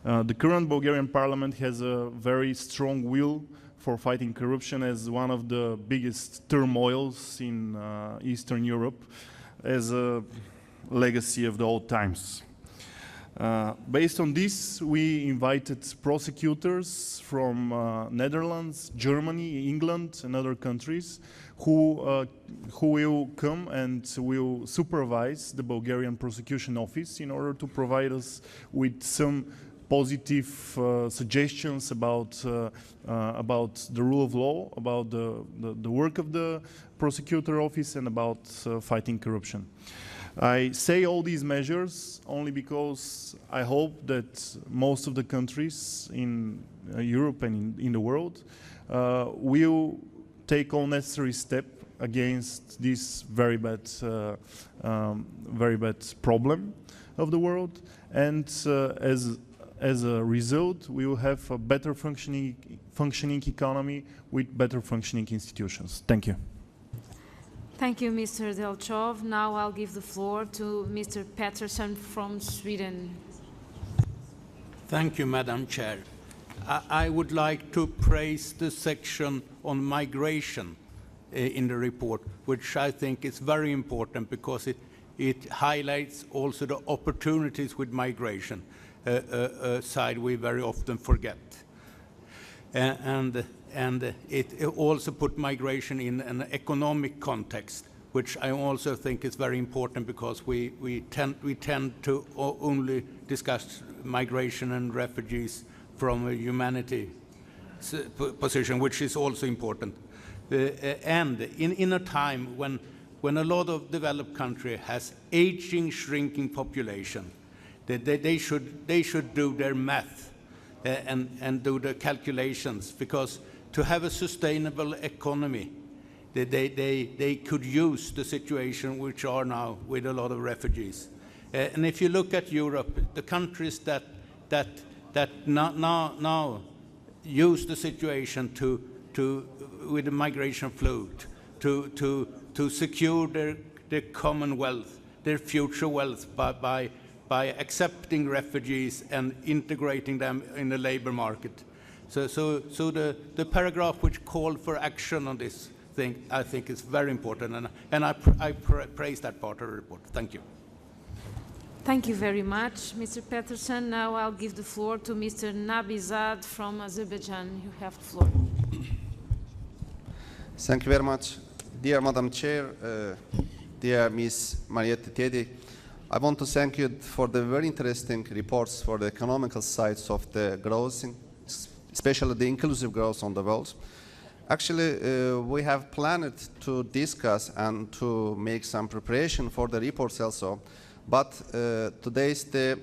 S16: The current Bulgarian parliament has a very strong will for fighting corruption as one of the biggest turmoils in Eastern Europe as a legacy of the old times. Based on this, we invited prosecutors from Netherlands, Germany, England, and other countries who will come and will supervise the Bulgarian prosecution office in order to provide us with some positive suggestions about the rule of law, about the work of the prosecutor office, and about fighting corruption. I say all these measures only because I hope that most of the countries in Europe and in the world will take all necessary steps against this very bad problem of the world, and as a result, we will have a better functioning economy with better functioning institutions. Thank you.
S2: Thank you, Mr. Delchov. Now I'll give the floor to Mr. Pettersson from Sweden.
S17: Thank you, Madam Chair. I would like to praise the section on migration in the report, which I think is very important because it highlights also the opportunities with migration, a side we very often forget. And it also put migration in an economic context, which I also think is very important because we tend to only discuss migration and refugees from a humanity position, which is also important. And in a time when a lot of developed countries has aging, shrinking population, they should do their math and do the calculations, because to have a sustainable economy, they could use the situation which are now with a lot of refugees. And if you look at Europe, the countries that now use the situation with the migration flow to secure their common wealth, their future wealth by accepting refugees and integrating them in the labor market. So the paragraph which called for action on this thing, I think is very important, and I praise that part of the report. Thank you.
S2: Thank you very much, Mr. Pettersson. Now I'll give the floor to Mr. Nabizad from Azerbaijan. You have the floor.
S18: Thank you very much. Dear Madam Chair, dear Ms. Marietta Tedi, I want to thank you for the very interesting reports for the economical sides of the growth, especially the inclusive growth on the world. Actually, we have planned to discuss and to make some preparation for the reports also, but today's the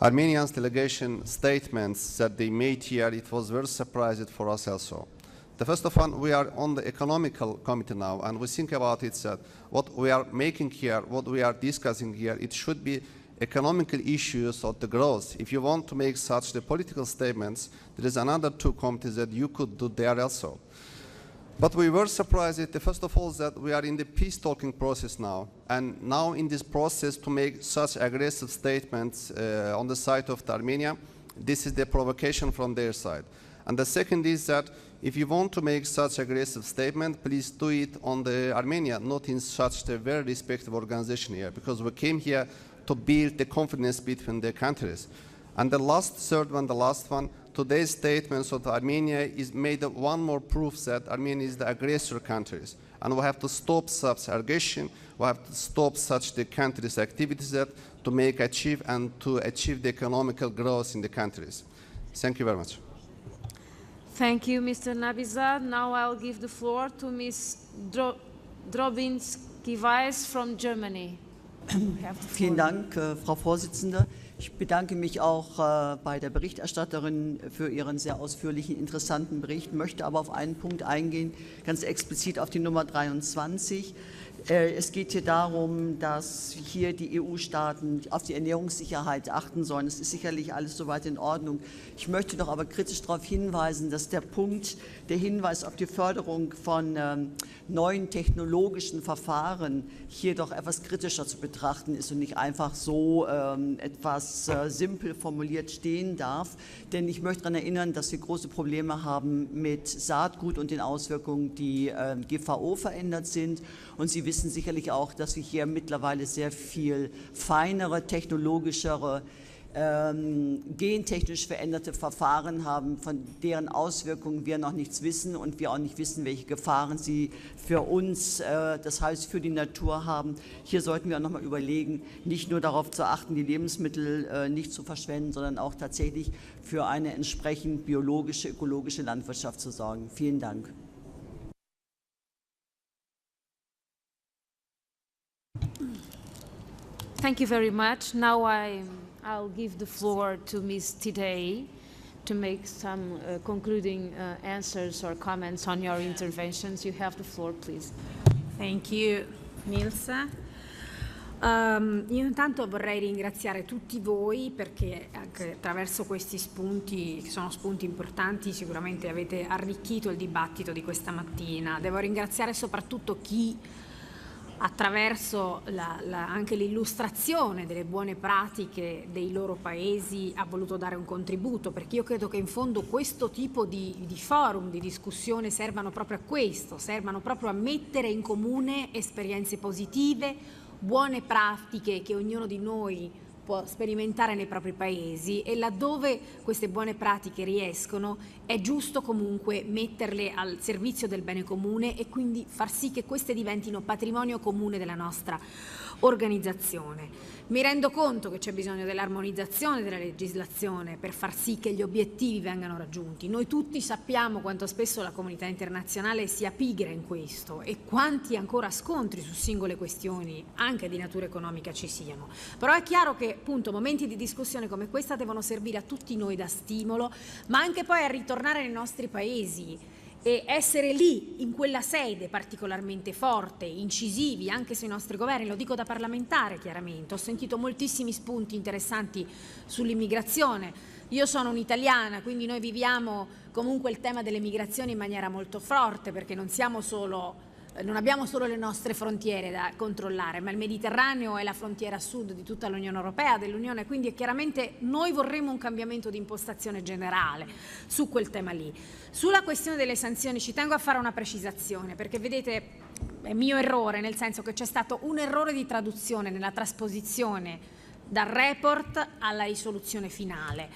S18: Armenian delegation statements that they made here, it was very surprising for us also. The first of all, we are on the economical committee now, and we think about it that what we are making here, what we are discussing here, it should be economical issues of the growth. If you want to make such the political statements, there is another two committees that you could do there also. But we were surprised, first of all, that we are in the peace-talking process now, and now in this process to make such aggressive statements on the side of Armenia, this is the provocation from their side. And the second is that if you want to make such aggressive statement, please do it on the Armenia, not in such a very respectable organization here, because we came here to build the confidence between the countries. And the third one, today's statements of Armenia is made one more proof that Armenia is the aggressor countries. And we have to stop such aggression, we have to stop such the countries' activities that to achieve the economical growth in the countries. Thank you very much.
S2: Thank you, Mr. Nabizad. Now I'll give the floor to Ms. Drobinski-Weiss from Germany.
S19: Vielen Dank, Frau Vorsitzende. Ich bedanke mich auch bei der Berichterstatterin für ihren sehr ausführlichen, interessanten Bericht, möchte aber auf einen Punkt eingehen, ganz explizit auf die Nummer 23. Es geht hier darum, dass hier die EU-Staaten auf die Ernährungssicherheit achten sollen. Das ist sicherlich alles soweit in Ordnung. Ich möchte doch aber kritisch darauf hinweisen, dass der Hinweis auf die Förderung von neuen technologischen Verfahren hier doch etwas kritischer zu betrachten ist und nicht einfach so etwas simpel formuliert stehen darf. Denn ich möchte daran erinnern, dass wir große Probleme haben mit Saatgut und den Auswirkungen, die GVO verändert sind. Und Sie wissen sicherlich auch, dass wir hier mittlerweile sehr viel feinere, technologischere, gentechnisch veränderte Verfahren haben, von deren Auswirkungen wir noch nichts wissen und wir auch nicht wissen, welche Gefahren sie für uns, das heißt für die Natur haben. Hier sollten wir auch noch mal überlegen, nicht nur darauf zu achten, die Lebensmittel nicht zu verschwenden, sondern auch tatsächlich für eine entsprechend biologische, ökologische Landwirtschaft zu sorgen. Vielen Dank.
S2: Thank you very much. Now I'll give the floor to Ms. Tidei to make some concluding answers or comments on your interventions. You have the floor, please.
S3: Thank you, Nils. Io intanto vorrei ringraziare tutti voi perché anche attraverso questi spunti, che sono spunti importanti, sicuramente avete arricchito il dibattito di questa mattina. Devo ringraziare soprattutto chi attraverso anche l'illustrazione delle buone pratiche dei loro paesi ha voluto dare un contributo, perché io credo che in fondo questo tipo di forum, di discussione servano proprio a questo, servano proprio a mettere in comune esperienze positive, buone pratiche che ognuno di noi può sperimentare nei propri paesi, e laddove queste buone pratiche riescono è giusto comunque metterle al servizio del bene comune e quindi far sì che queste diventino patrimonio comune della nostra organizzazione. Mi rendo conto che c'è bisogno dell'armonizzazione della legislazione per far sì che gli obiettivi vengano raggiunti. Noi tutti sappiamo quanto spesso la comunità internazionale sia pigra in questo e quanti ancora scontri su singole questioni, anche di natura economica, ci siano. Però è chiaro che appunto momenti di discussione come questa devono servire a tutti noi da stimolo, ma anche poi a ritornare nei nostri paesi e essere lì, in quella sede particolarmente forte, incisivi anche sui nostri governi. Lo dico da parlamentare chiaramente, ho sentito moltissimi spunti interessanti sull'immigrazione. Io sono un'italiana, quindi noi viviamo comunque il tema delle migrazioni in maniera molto forte, perché non abbiamo solo le nostre frontiere da controllare, ma il Mediterraneo è la frontiera sud di tutta l'Unione Europea, dell'Unione, quindi chiaramente noi vorremmo un cambiamento di impostazione generale su quel tema lì. Sulla questione delle sanzioni ci tengo a fare una precisazione, perché vedete è mio errore, nel senso che c'è stato un errore di traduzione nella trasposizione dal report alla risoluzione finale.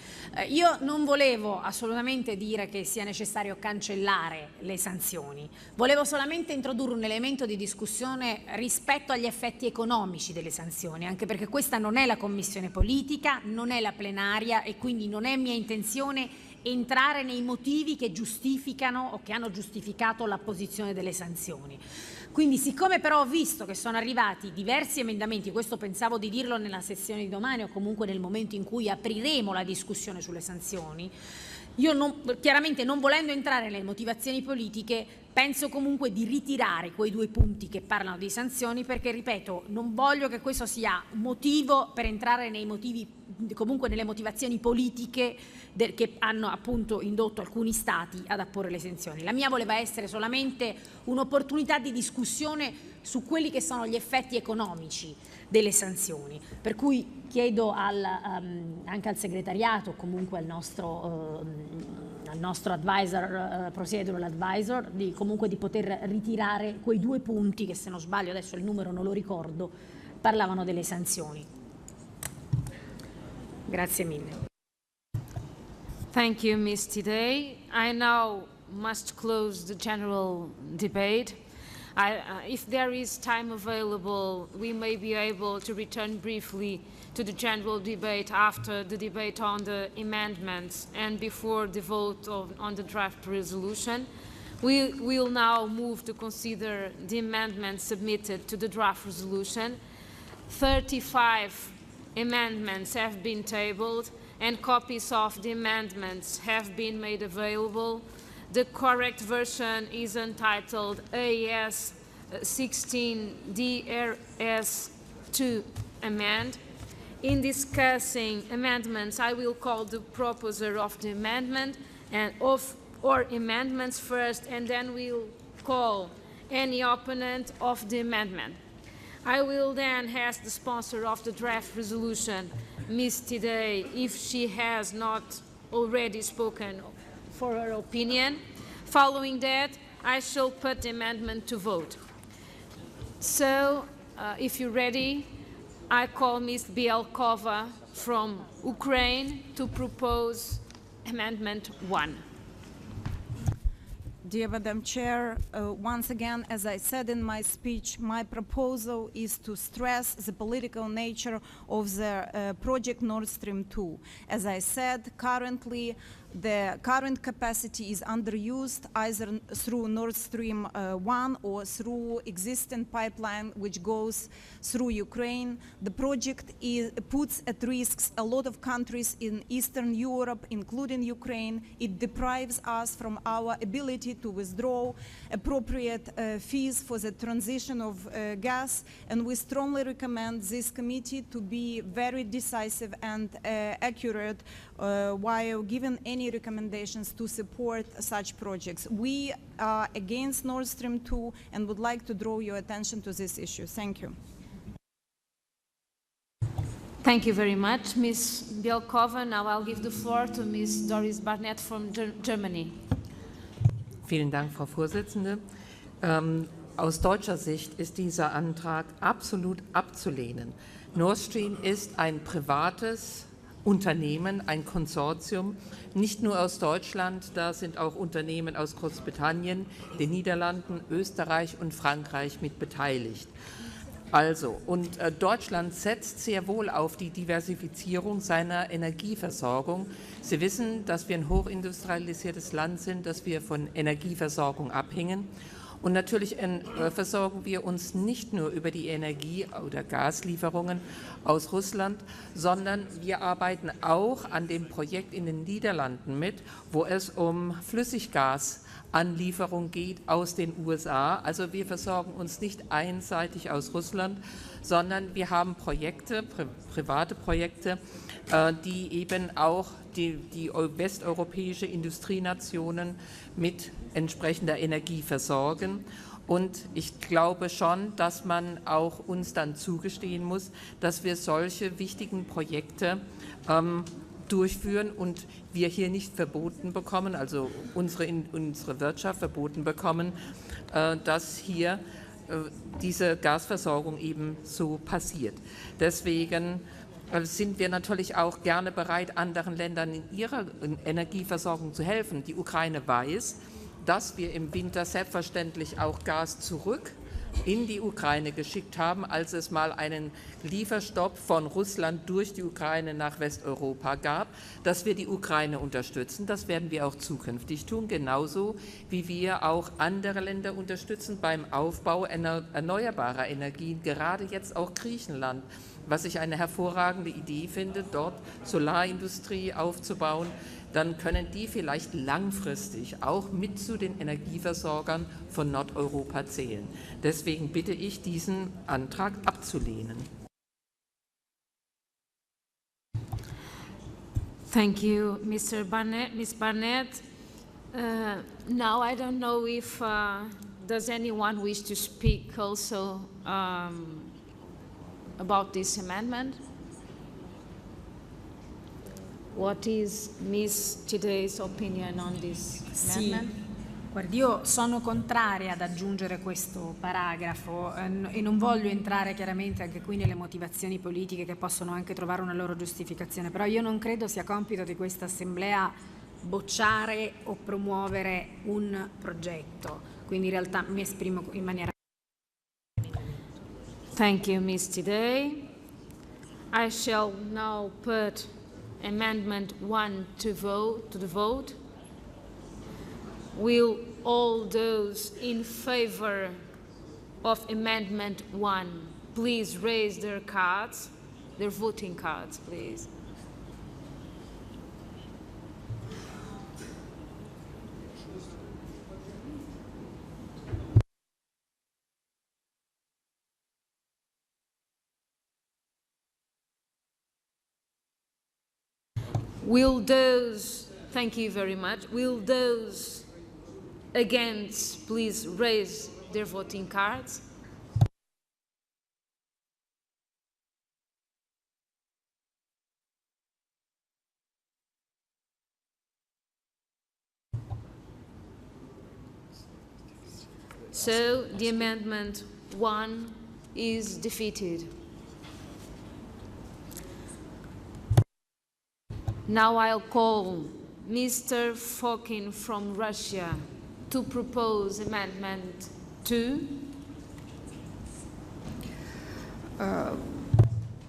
S3: Io non volevo assolutamente dire che sia necessario cancellare le sanzioni, volevo solamente introdurre un elemento di discussione rispetto agli effetti economici delle sanzioni, anche perché questa non è la commissione politica, non è la plenaria e quindi non è mia intenzione entrare nei motivi che giustificano o che hanno giustificato l'apposizione delle sanzioni. Quindi, siccome però ho visto che sono arrivati diversi emendamenti, questo pensavo di dirlo nella sessione di domani o comunque nel momento in cui apriremo la discussione sulle sanzioni, io chiaramente non volendo entrare nelle motivazioni politiche, penso comunque di ritirare quei due punti che parlano di sanzioni, perché, ripeto, non voglio che questo sia motivo per entrare nei motivi, comunque nelle motivazioni politiche che hanno appunto indotto alcuni Stati ad apporre le sanzioni. La mia voleva essere solamente un'opportunità di discussione su quelli che sono gli effetti economici delle sanzioni, per cui chiedo anche al segretariato, comunque al nostro advisor, procedural advisor, comunque di poter ritirare quei due punti che, se non sbaglio adesso il numero non lo ricordo, parlavano delle sanzioni. Grazie mille.
S2: Thank you, Ms. Tidei. I now must close the general debate. If there is time available, we may be able to return briefly to the general debate after the debate on the amendments and before the vote on the draft resolution. We will now move to consider the amendments submitted to the draft resolution. 35 amendments have been tabled and copies of the amendments have been made available. The correct version is entitled AS 16 DRS to amend. In discussing amendments, I will call the proposer of the amendment or amendments first, and then we'll call any opponent of the amendment. I will then ask the sponsor of the draft resolution, Ms. Tidey, if she has not already spoken for her opinion. Following that, I shall put the amendment to vote. So, if you're ready, I call Ms. Bielkova from Ukraine to propose Amendment 1.
S12: Dear Madam Chair, once again, as I said in my speech, my proposal is to stress the political nature of the project Nord Stream 2. As I said, currently, the current capacity is underused either through Nord Stream 1 or through existing pipeline which goes through Ukraine. The project puts at risk a lot of countries in Eastern Europe, including Ukraine. It deprives us from our ability to withdraw appropriate fees for the transition of gas, and we strongly recommend this committee to be very decisive and accurate while giving any recommendations to support such projects. We are against Nord Stream 2 and would like to draw your attention to this issue. Thank you.
S2: Thank you very much, Ms. Bielkova. Now I'll give the floor to Ms. Doris Barnett from Germany.
S20: Vielen Dank, Frau Vorsitzende. Aus deutscher Sicht ist dieser Antrag absolut abzulehnen. Nord Stream ist ein privates Unternehmen, ein Konsortium, nicht nur aus Deutschland, da sind auch Unternehmen aus Großbritannien, den Niederlanden, Österreich und Frankreich mit beteiligt. Also, und Deutschland setzt sehr wohl auf die Diversifizierung seiner Energieversorgung. Sie wissen, dass wir ein hochindustrialisiertes Land sind, dass wir von Energieversorgung abhängen. Und natürlich versorgen wir uns nicht nur über die Energie- oder Gaslieferungen aus Russland, sondern wir arbeiten auch an dem Projekt in den Niederlanden mit, wo es um Flüssiggasanlieferung geht aus den USA. Also wir versorgen uns nicht einseitig aus Russland, sondern wir haben Projekte, private Projekte, die eben auch die westeuropäische Industrienationen mit entsprechender Energie versorgen. Und ich glaube schon, dass man auch uns dann zugestehen muss, dass wir solche wichtigen Projekte durchführen und wir hier nicht verboten bekommen, also unsere Wirtschaft verboten bekommen, dass hier diese Gasversorgung eben so passiert. Deswegen sind wir natürlich auch gerne bereit, anderen Ländern in ihrer Energieversorgung zu helfen. Die Ukraine weiß, dass wir im Winter selbstverständlich auch Gas zurück in die Ukraine geschickt haben, als es mal einen Lieferstopp von Russland durch die Ukraine nach Westeuropa gab, dass wir die Ukraine unterstützen. Das werden wir auch zukünftig tun, genauso wie wir auch andere Länder unterstützen beim Aufbau erneuerbarer Energien, gerade jetzt auch Griechenland, was ich eine hervorragende Idee finde, dort Solarindustrie aufzubauen. Dann können die vielleicht langfristig auch mit zu den Energieversorgern von Nordeuropa zählen. Deswegen bitte ich, diesen Antrag abzulehnen.
S2: Thank you, Mr. Barnett, Ms. Barnett. Now I don't know if does anyone wish to speak also about this amendment. What is Ms. Tidey's opinion on this amendment?
S3: Sì. Guardi, io sono contraria ad aggiungere questo paragrafo e non voglio entrare chiaramente anche qui nelle motivazioni politiche che possono anche trovare una loro giustificazione, però io non credo sia compito di questa Assemblea bocciare o promuovere un progetto, quindi in realtà mi esprimo in maniera...
S2: Thank you, Ms. Tidey. I shall now put Amendment 1 to the vote. Will all those in favor of Amendment 1 please raise their cards, their voting cards, please? Will those, thank you very much, will those against please raise their voting cards? So the amendment 1 is defeated. Now I'll call Mr. Fokin from Russia to propose amendment 2.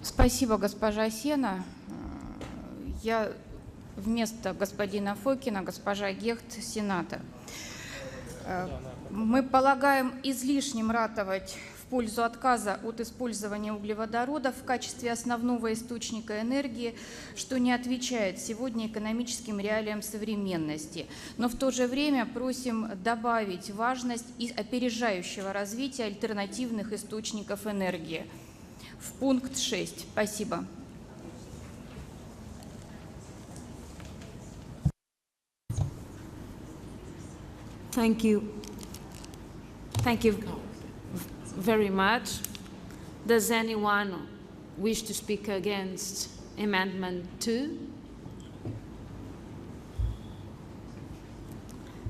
S21: Спасибо, госпожа Сена. Я вместо господина Фокина, госпожа Гехт, Сената. Мы полагаем излишним ратовать в пользу отказа от использования углеводородов в качестве основного источника энергии, что не отвечает сегодня экономическим реалиям современности. Но в то же время просим добавить важность и опережающего развития альтернативных источников энергии в пункт 6. Спасибо.
S2: Thank you. Thank you very much. Does anyone wish to speak against Amendment 2?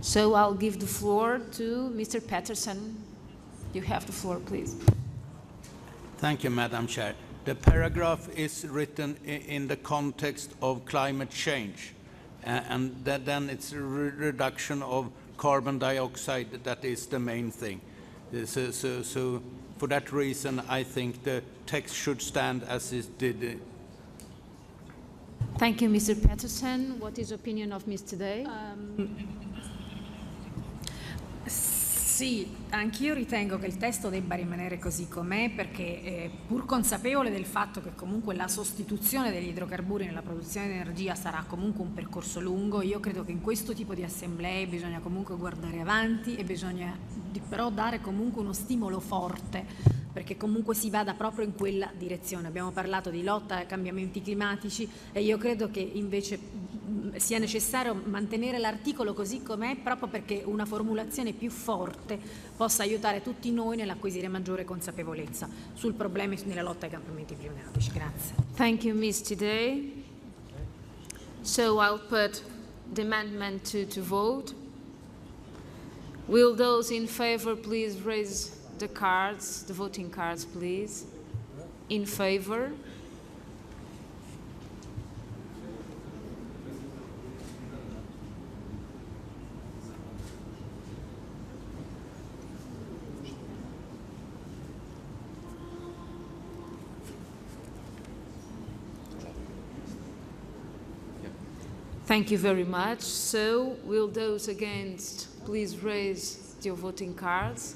S2: So I'll give the floor to Mr. Patterson. You have the floor, please.
S17: Thank you, Madam Chair. The paragraph is written in the context of climate change, and then it's a reduction of carbon dioxide that is the main thing. So for that reason, I think the text should stand as it did.
S2: Thank you, Mr. Patterson. What is the opinion of Ms. Today?
S3: Sì, anch'io ritengo che il testo debba rimanere così com'è perché pur consapevole del fatto che comunque la sostituzione degli idrocarburi nella produzione di energia sarà comunque un percorso lungo, io credo che in questo tipo di assemblee bisogna comunque guardare avanti e bisogna però dare comunque uno stimolo forte perché comunque si vada proprio in quella direzione. Abbiamo parlato di lotta ai cambiamenti climatici e io credo che invece sia necessario mantenere l'articolo così com'è proprio perché una formulazione più forte possa aiutare tutti noi nell'acquisire maggiore consapevolezza sul problema e nella lotta ai cambiamenti climatici. Grazie.
S2: Thank you, Ms. Today. So I'll put the amendment to vote. Will those in favor please raise the cards, the voting cards, please? In favor? Thank you very much. So, will those against please raise your voting cards?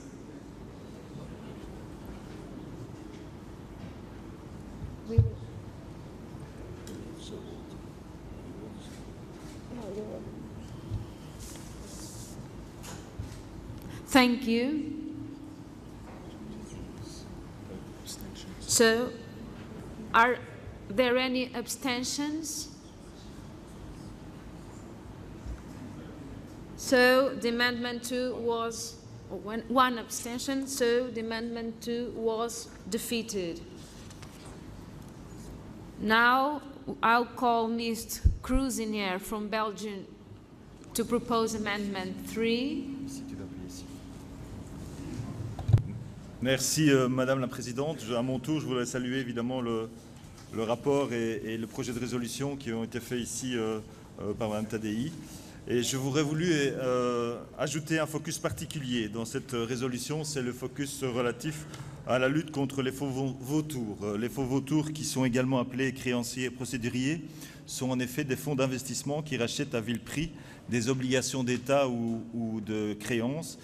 S2: Thank you. So, are there any abstentions? So the amendment 2 was one abstention, so the amendment 2 was defeated. Now I'll call Ms. Cruzinier from Belgium to propose amendment 3.
S22: Merci Madame la Présidente. À mon tour, je voudrais saluer évidemment le rapport et le projet de résolution qui ont été faits ici par Madame Tadei. Et je voudrais voulu ajouter un focus particulier dans cette résolution, c'est le focus relatif à la lutte contre les faux vautours. Les faux vautours, qui sont également appelés créanciers procéduriers, sont en effet des fonds d'investissement qui rachètent à vil prix des obligations d'État ou de créances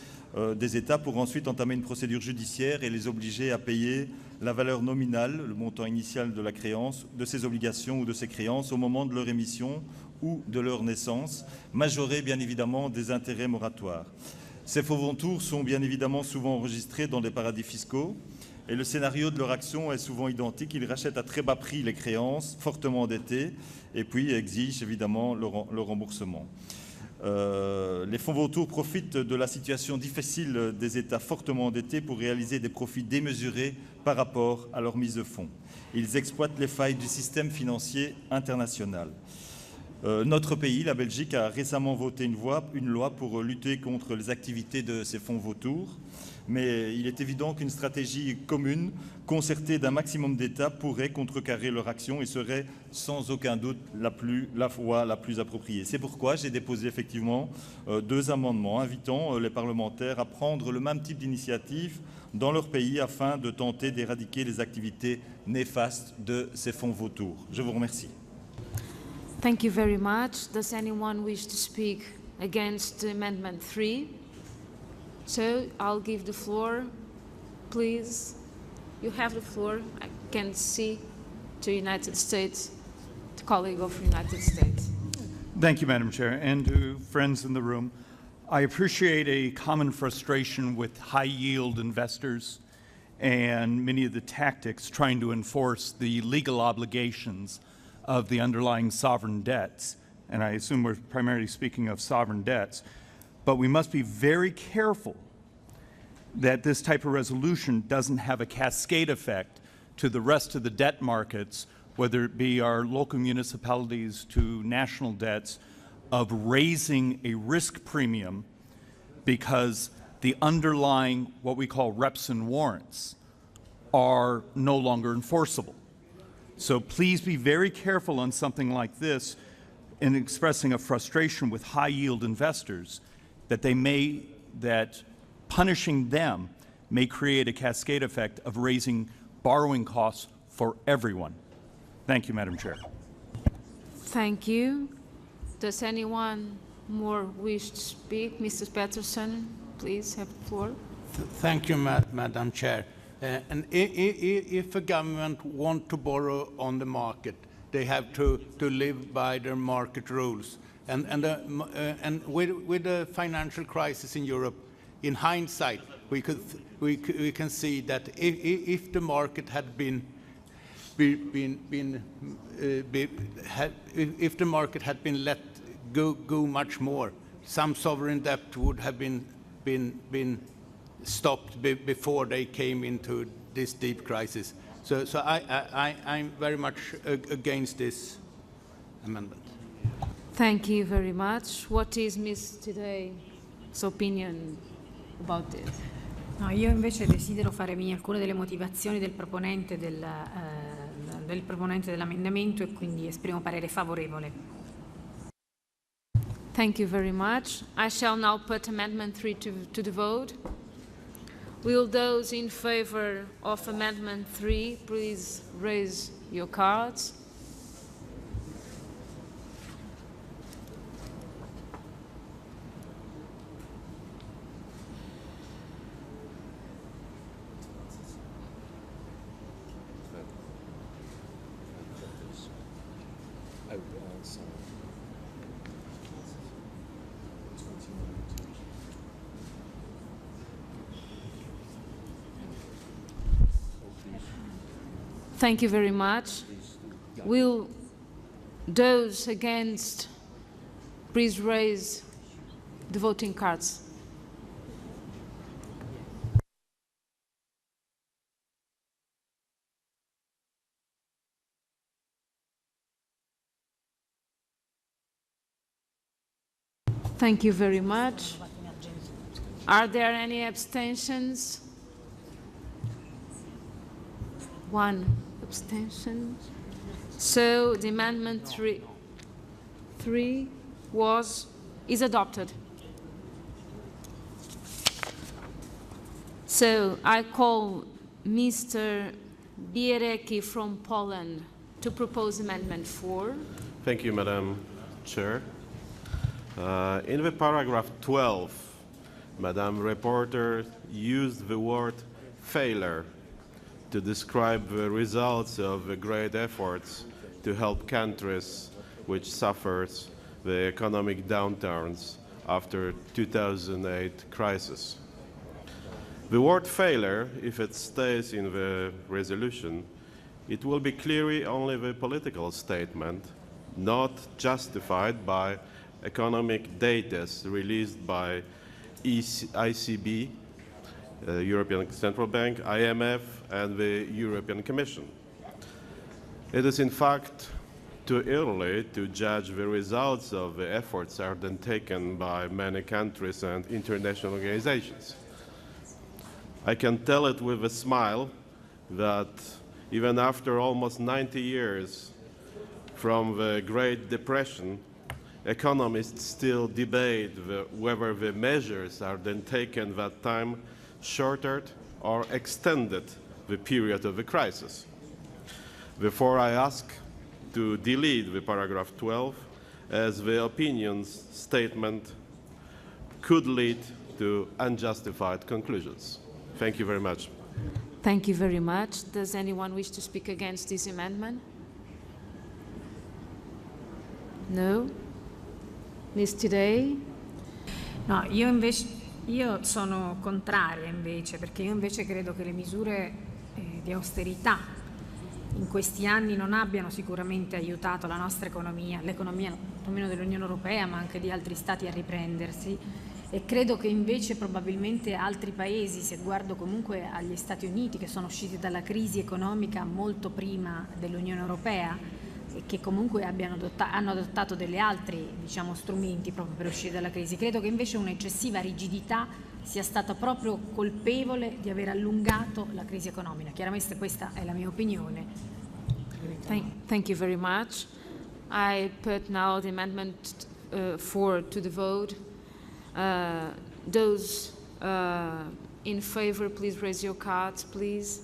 S22: des États pour ensuite entamer une procédure judiciaire et les obliger à payer la valeur nominale, le montant initial de la créance, de ces obligations ou de ces créances au moment de leur émission ou de leur naissance, majorée bien évidemment des intérêts moratoires. Ces faux vautours sont bien évidemment souvent enregistrés dans des paradis fiscaux Et le scénario de leur action est souvent identique. Ils rachètent à très bas prix les créances, fortement endettées, et puis exigent évidemment le remboursement. Les fonds vautours profitent de la situation difficile des États fortement endettés pour réaliser des profits démesurés par rapport à leur mise de fonds. Ils exploitent les failles du système financier international. Notre pays, la Belgique, a récemment voté une loi pour lutter contre les activités de ces fonds vautours. Mais il est évident qu'une stratégie commune, concertée d'un maximum d'États, pourrait contrecarrer leur action et serait sans aucun doute la voie la plus appropriée. C'est pourquoi j'ai déposé effectivement 2 amendements invitant les parlementaires à prendre le même type d'initiative dans leur pays afin de tenter d'éradiquer les activités néfastes de ces fonds vautours. Je vous remercie.
S2: Thank you very much. Does anyone wish to speak against Amendment 3? So I'll give the floor, please. You have the floor. I can see to United States, the colleague of United States.
S1: Thank you, Madam Chair, and to friends in the room. I appreciate a common frustration with high-yield investors and many of the tactics trying to enforce the legal obligations of the underlying sovereign debts. And I assume we're primarily speaking of sovereign debts. But we must be very careful that this type of resolution doesn't have a cascade effect to the rest of the debt markets, whether it be our local municipalities to national debts, of raising a risk premium because the underlying, what we call reps and warrants, are no longer enforceable. So please be very careful on something like this in expressing a frustration with high-yield investors that punishing them may create a cascade effect of raising borrowing costs for everyone. Thank you, Madam Chair.
S2: Thank you. Does anyone more wish to speak? Mr. Peterson, please have the floor.
S17: Thank you, Madam Chair. And if a government wants to borrow on the market, they have to live by their market rules. And with the financial crisis in Europe, in hindsight, we can see that if the market had if the market had been let go much more, some sovereign debt would have been stopped before they came into this deep crisis. So I'm very much against this amendment.
S2: Thank you very much. What is Ms. Tidey's opinion about this?
S3: No, io invece desidero fare mie alcune delle motivazioni del proponente dell'emendamento e quindi esprimo parere favorevole.
S2: Thank you very much. I shall now put Amendment 3 to the vote. Will those in favor of Amendment 3 please raise your cards? Thank you very much. Will those against please raise the voting cards? Thank you very much. Are there any abstentions? One abstention. So the Amendment 3 is adopted. So I call Mr. Bierecki from Poland to propose Amendment 4.
S4: Thank you, Madam Chair. In the paragraph 12, Madam Reporter used the word failure to describe the results of the great efforts to help countries which suffered the economic downturns after 2008 crisis. The word failure, if it stays in the resolution, it will be clearly only the political statement, not justified by economic data released by ECB, European Central Bank, IMF, and the European Commission. It is in fact too early to judge the results of the efforts taken by many countries and international organizations. I can tell it with a smile that even after almost 90 years from the Great Depression, economists still debate whether the measures taken that time shortened or extended the period of the crisis. Therefore, I ask to delete the paragraph 12, as the opinions statement could lead to unjustified conclusions. Thank you very much.
S2: Thank you very much. Does anyone wish to speak against this amendment? No? Ms. Tidei?
S3: No, io sono contraria invece, perché io invece credo che le misure di austerità in questi anni non abbiano sicuramente aiutato la nostra economia, l'economia almeno dell'Unione Europea, ma anche di altri Stati a riprendersi, e credo che invece probabilmente altri paesi, se guardo comunque agli Stati Uniti che sono usciti dalla crisi economica molto prima dell'Unione Europea e che comunque hanno adottato degli altri, diciamo, strumenti proprio per uscire dalla crisi, credo che invece un'eccessiva rigidità sia stata proprio colpevole di aver allungato la crisi economica. Chiaramente questa è la mia opinione.
S2: Thank you very much. I put now the amendment 4 to the vote. Those in favor, please raise your cards, please.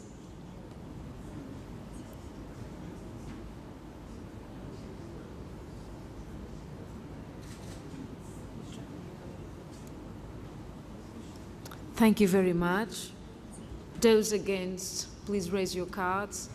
S2: Thank you very much. Those against, please raise your cards.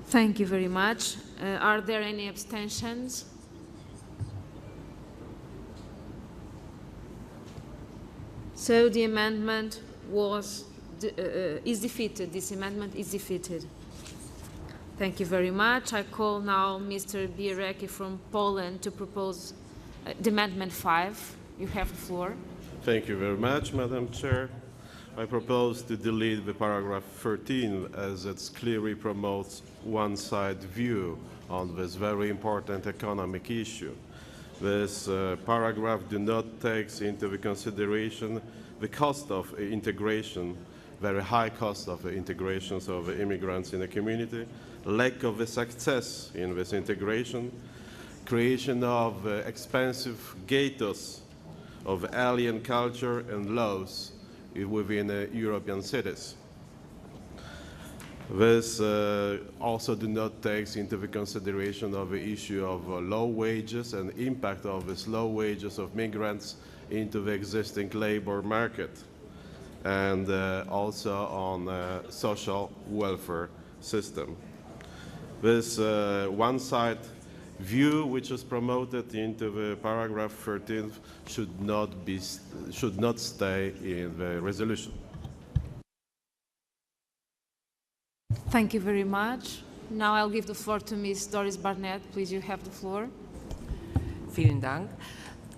S2: Thank you very much. Are there any abstentions? So the amendment is defeated. This amendment is defeated. Thank you very much. I call now Mr. Bierecki from Poland to propose the amendment 5. You have the floor.
S4: Thank you very much, Madam Chair. I propose to delete the paragraph 13 as it clearly promotes one-side view on this very important economic issue. This paragraph does not take into consideration the cost of integration, very high cost of integrations of immigrants in the community, lack of the success in this integration, creation of expensive ghettos of alien culture and laws within European cities. This also does not take into the consideration of the issue of low wages and impact of these low wages of migrants into the existing labor market, and also on social welfare system. This one-side view which is promoted into the paragraph 13 should not stay in the resolution.
S2: Thank you very much. Now I'll give the floor to Ms. Doris Barnett. Please, you have the floor.
S20: Vielen Dank.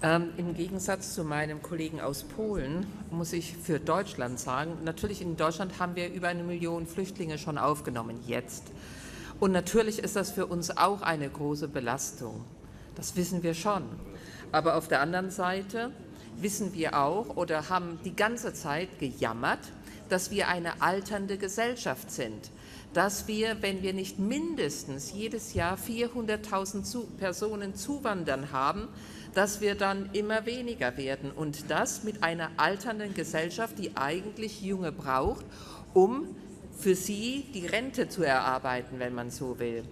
S20: Im Gegensatz zu meinem Kollegen aus Polen muss ich für Deutschland sagen, natürlich in Deutschland haben wir über 1 Million Flüchtlinge schon aufgenommen, jetzt. Und natürlich ist das für uns auch eine große Belastung. Das wissen wir schon. Aber auf der anderen Seite wissen wir auch oder haben die ganze Zeit gejammert, dass wir eine alternde Gesellschaft sind. Dass wir, wenn wir nicht mindestens jedes Jahr 400.000 Personen zuwandern haben, dass wir dann immer weniger werden und das mit einer alternden Gesellschaft, die eigentlich Junge braucht, um für sie die Rente zu erarbeiten, wenn man so will.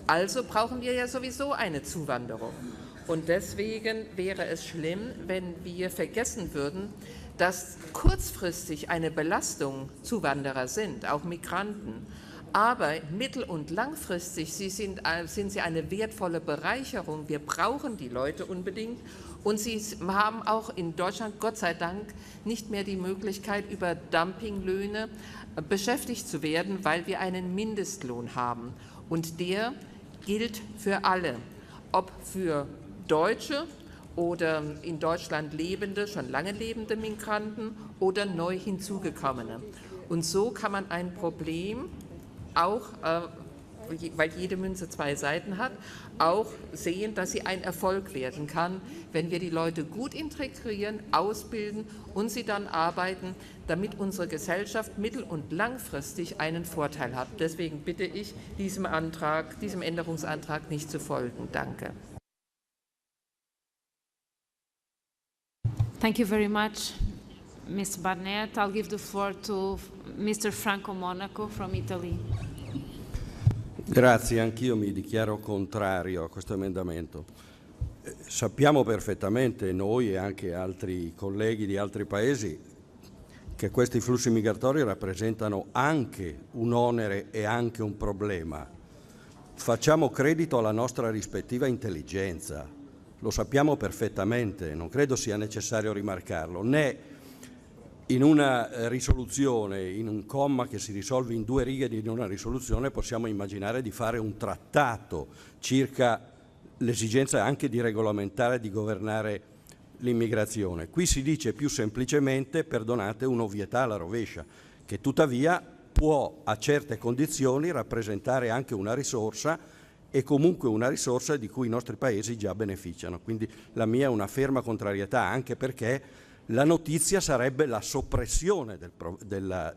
S20: Also brauchen wir ja sowieso eine Zuwanderung. Und deswegen wäre es schlimm, wenn wir vergessen würden, dass kurzfristig eine Belastung Zuwanderer sind, auch Migranten. Aber mittel- und langfristig sind sie eine wertvolle Bereicherung. Wir brauchen die Leute unbedingt. Und sie haben auch in Deutschland, Gott sei Dank, nicht mehr die Möglichkeit, über Dumpinglöhne beschäftigt zu werden, weil wir einen Mindestlohn haben. Und der gilt für alle, ob für Deutsche oder in Deutschland lebende, schon lange lebende Migranten oder neu hinzugekommene. Und so kann man ein Problem auch, weil jede Münze zwei Seiten hat, auch sehen, dass sie ein Erfolg werden kann, wenn wir die Leute gut integrieren, ausbilden und sie dann arbeiten, damit unsere Gesellschaft mittel- und langfristig einen Vorteil hat. Deswegen bitte ich, diesem Änderungsantrag nicht zu folgen. Danke.
S2: Thank you very much, Mr. Barnett. I'll give the floor to Mr. Franco Monaco from Italy.
S5: Grazie, anch'io mi dichiaro contrario a questo emendamento. Sappiamo perfettamente, noi e anche altri colleghi di altri paesi, che questi flussi migratori rappresentano anche un onere e anche un problema. Facciamo credito alla nostra rispettiva intelligenza, lo sappiamo perfettamente, non credo sia necessario rimarcarlo, né in una risoluzione, in un comma che si risolve in 2 righe di una risoluzione, possiamo immaginare di fare un trattato circa l'esigenza anche di regolamentare e di governare l'immigrazione. Qui si dice più semplicemente, perdonate, un'ovvietà alla rovescia, che tuttavia può a certe condizioni rappresentare anche una risorsa e comunque una risorsa di cui i nostri paesi già beneficiano. Quindi la mia è una ferma contrarietà, anche perché la notizia sarebbe la soppressione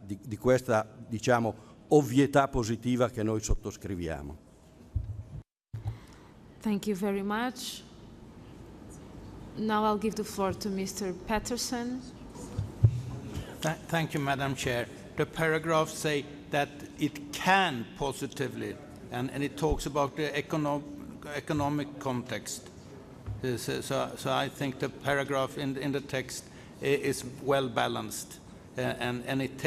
S5: di questa, diciamo, ovvietà positiva che noi sottoscriviamo.
S2: Thank you very much. Now I'll give the floor to Mr. Patterson.
S17: Thank you, Madam Chair. The paragraphs say that it can positively, and it talks about the economic context. So I think the paragraph in the text is well balanced, and it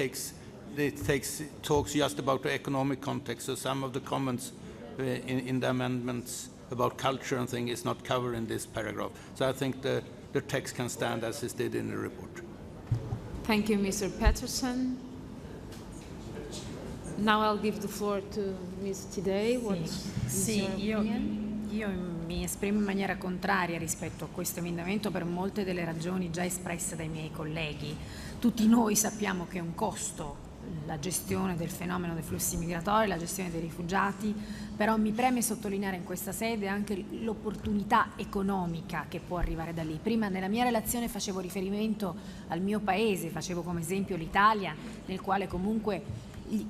S17: talks just about the economic context. So some of the comments in the amendments about culture and things is not covered in this paragraph. So I think the text can stand as it did in the report.
S2: Thank you, Mr. Patterson. Now I'll give the floor to Ms. Tidei.
S3: Io mi esprimo in maniera contraria rispetto a questo emendamento per molte delle ragioni già espresse dai miei colleghi. Tutti noi sappiamo che è un costo la gestione del fenomeno dei flussi migratori, la gestione dei rifugiati, però mi preme sottolineare in questa sede anche l'opportunità economica che può arrivare da lì. Prima nella mia relazione facevo riferimento al mio paese, facevo come esempio l'Italia, nel quale comunque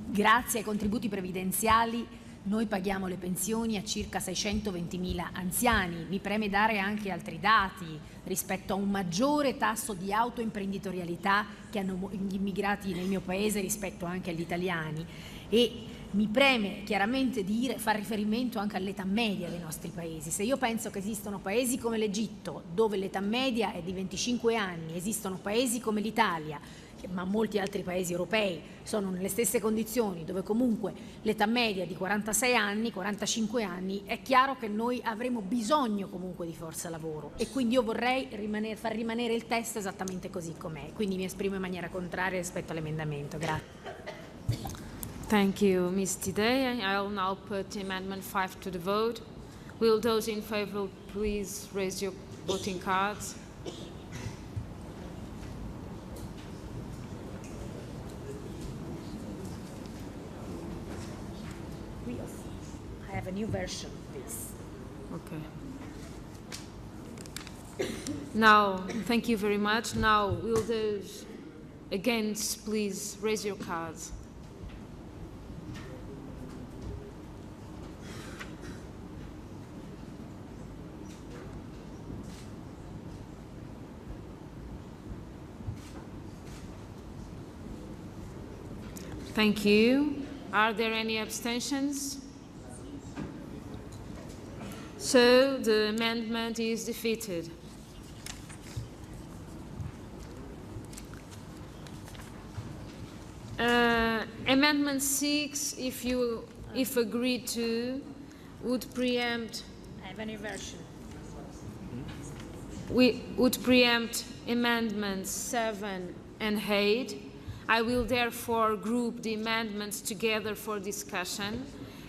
S3: grazie ai contributi previdenziali noi paghiamo le pensioni a circa 620.000 anziani. Mi preme dare anche altri dati rispetto a un maggiore tasso di autoimprenditorialità che hanno gli immigrati nel mio paese rispetto anche agli italiani. E mi preme chiaramente far riferimento anche all'età media dei nostri paesi. Se io penso che esistono paesi come l'Egitto, dove l'età media è di 25 anni, esistono paesi come l'Italia, ma molti altri paesi europei sono nelle stesse condizioni, dove comunque l'età media è di 46 anni, 45 anni, è chiaro che noi avremo bisogno comunque di forza lavoro, e quindi io vorrei far rimanere il testo esattamente così com'è, quindi mi esprimo in maniera contraria rispetto all'emendamento. Grazie.
S2: Thank you, Ms. Tidei. I'll now put Amendment 5 to the vote. Will those in favor please raise your voting cards?
S3: I have a new version of this.
S2: Okay. Now, thank you very much. Now, will those against please raise your cards? Thank you. Are there any abstentions? So the amendment is defeated. Amendment 6, if agreed to, would preempt.
S3: I have any version.
S2: We would preempt amendments 7 and 8. I will therefore group the amendments together for discussion,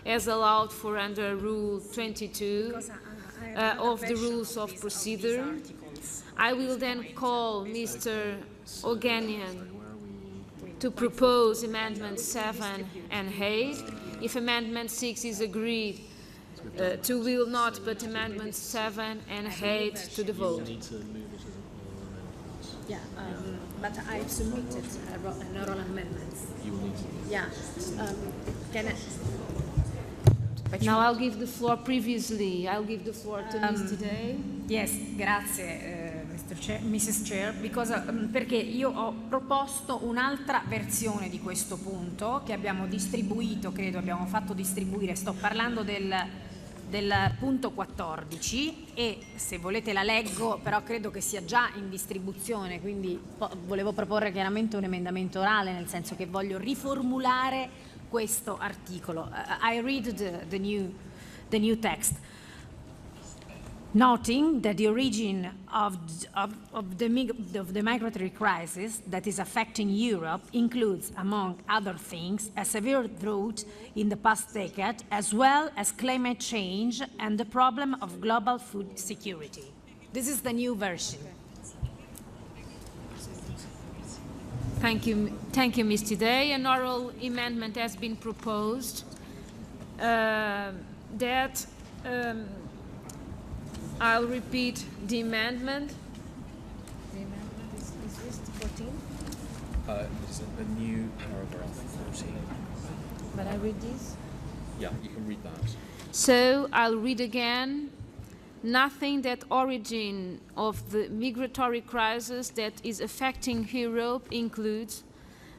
S2: as allowed for under Rule 22 of the Rules of Procedure. I will then call Mr. Oganian to propose amendments 7 and 8. If amendment 6 is agreed to, will not put amendments 7 and 8 to the vote.
S3: Yeah, but I've submitted an oral amendment.
S6: You will need to.
S3: Yeah. Can I?
S2: Now I'll give the floor I'll give the floor to Ms. Today.
S3: Yes, grazie, Mrs. Chair, because, perché io ho proposto un'altra versione di questo punto che abbiamo distribuito, credo abbiamo fatto distribuire, sto parlando del punto 14 e se volete la leggo, però credo che sia già in distribuzione, quindi volevo proporre chiaramente un emendamento orale, nel senso che voglio riformulare questo articolo. I read the new text. Noting that the origin of the migratory crisis that is affecting Europe includes, among other things, a severe drought in the past decade, as well as climate change and the problem of global food security. This is the new version.
S2: Thank you, Ms. Today. An oral amendment has been proposed that I'll repeat the amendment. The amendment is list 14?
S6: It's a new paragraph 14.
S2: But I read this?
S6: Yeah, you can read that.
S2: So I'll read again. Nothing that origin of the migratory crisis that is affecting Europe includes,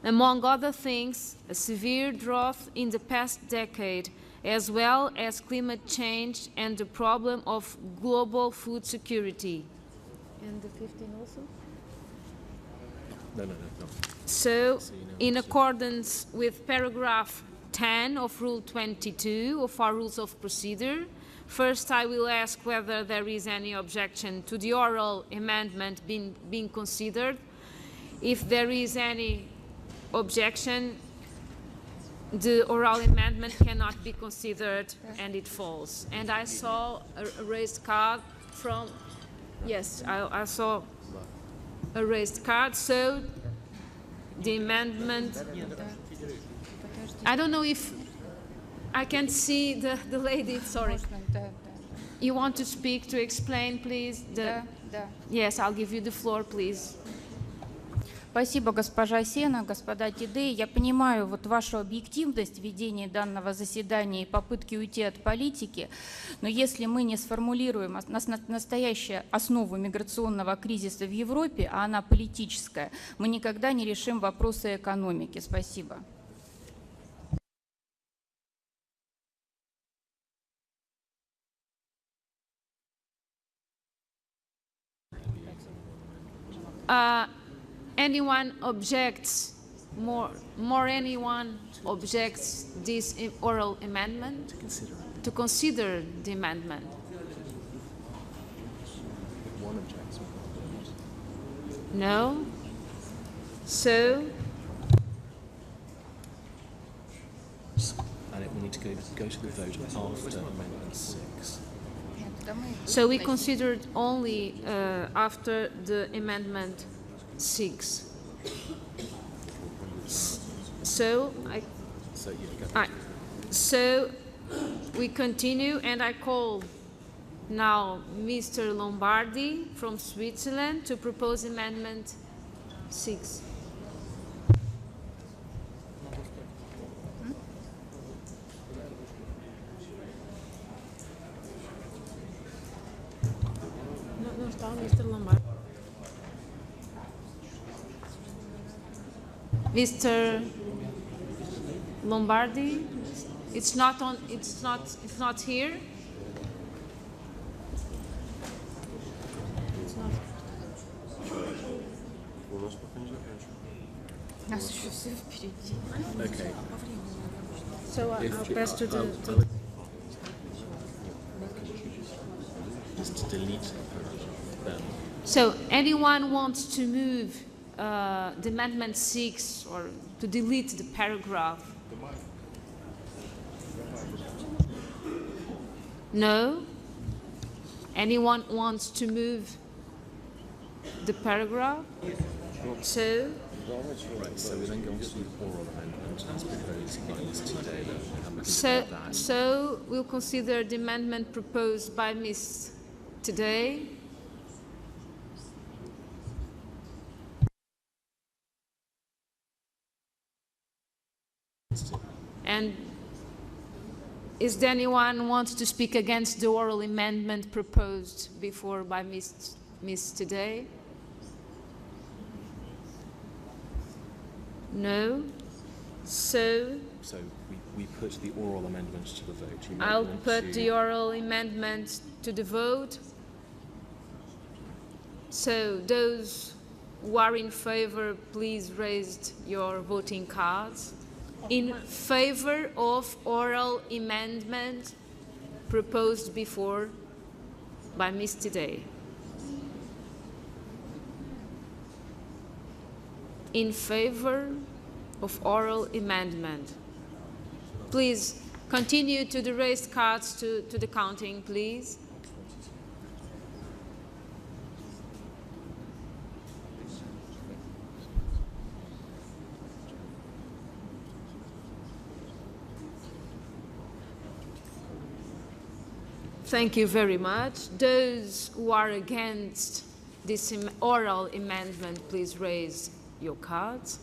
S2: among other things, a severe drought in the past decade, as well as climate change and the problem of global food security. And the 15 also?
S6: No.
S2: So, in accordance with paragraph 10 of Rule 22 of our Rules of Procedure, first I will ask whether there is any objection to the oral amendment being considered. If there is any objection, the oral amendment cannot be considered and it falls. And I saw a raised card from, yes, I saw a raised card, so the amendment, I don't know if I can see the lady, sorry. You want to speak, to explain, please? Yes, I'll give you the floor, please.
S21: Спасибо, госпожа Сена, господа Тидей. Я понимаю вот вашу объективность ведения данного заседания и попытки уйти от политики, но если мы не сформулируем настоящую основу миграционного кризиса в Европе, а она политическая, мы никогда не решим вопросы экономики. Спасибо.
S2: Anyone objects, anyone objects this oral amendment? To consider the amendment. No? So?
S6: And it will need to go to the vote after Amendment 6.
S2: So we considered only after the Amendment 6. So we continue, and I call now Mr. Lombardi from Switzerland to propose Amendment 6. No está Mr. Lombardi. Mr. Lombardi, it's not here.
S6: Okay.
S2: So I'll pass to the...
S6: Just to delete them.
S2: So anyone wants to move the Amendment 6 or to delete the paragraph? No? Anyone wants to move the paragraph? So?
S6: Right, so we then go on to the oral amendment as proposed by Mr. Taylor.
S2: So we'll consider the amendment proposed by Ms. Today. And is there anyone who wants to speak against the oral amendment proposed before by Ms. Today? No? So
S6: we put the oral amendment to the vote.
S2: I'll put the oral amendment to the vote. So those who are in favor, please raise your voting cards. In favor of oral amendment proposed before by Ms. Today. In favor of oral amendment. Please continue to the raised cards to the counting, please. Thank you very much. Those who are against this oral amendment, please raise your cards.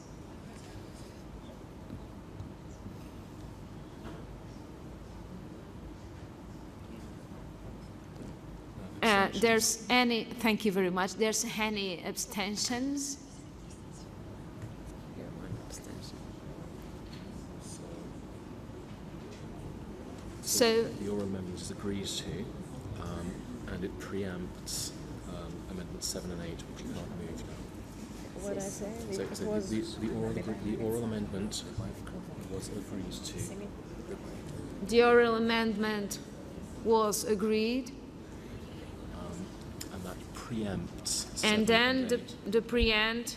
S2: Thank you very much. There's any abstentions? So
S6: the oral amendment is agreed to, and it preempts amendments 7 and 8, which you can't move now.
S2: What I say?
S6: So the oral amendment was agreed to.
S2: The oral amendment was agreed.
S6: And that preempts.
S2: And then the preempt.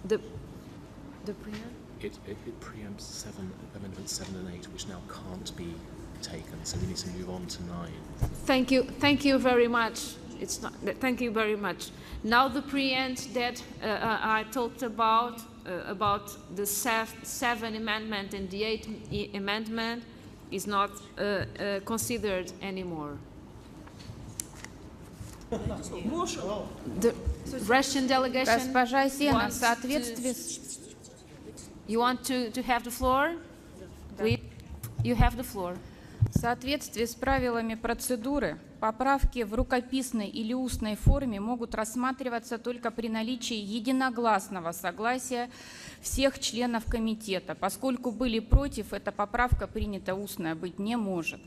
S2: The preempt?
S6: It preempts amendments 7 and 8, which now can't be taken. So we need to move on to 9.
S2: Thank you very much. Thank you very much. Now the preempt that I talked about the 7 amendment and the 8 amendment is not considered anymore. The Russian delegation.
S21: Госпожа Сена, в соответствии
S2: You want to have the floor? Please, you have the floor.
S21: В соответствии с правилами процедуры, поправки в рукописной или устной форме могут рассматриваться только при наличии единогласного согласия всех членов комитета. Поскольку были против, эта поправка принята устная быть не может.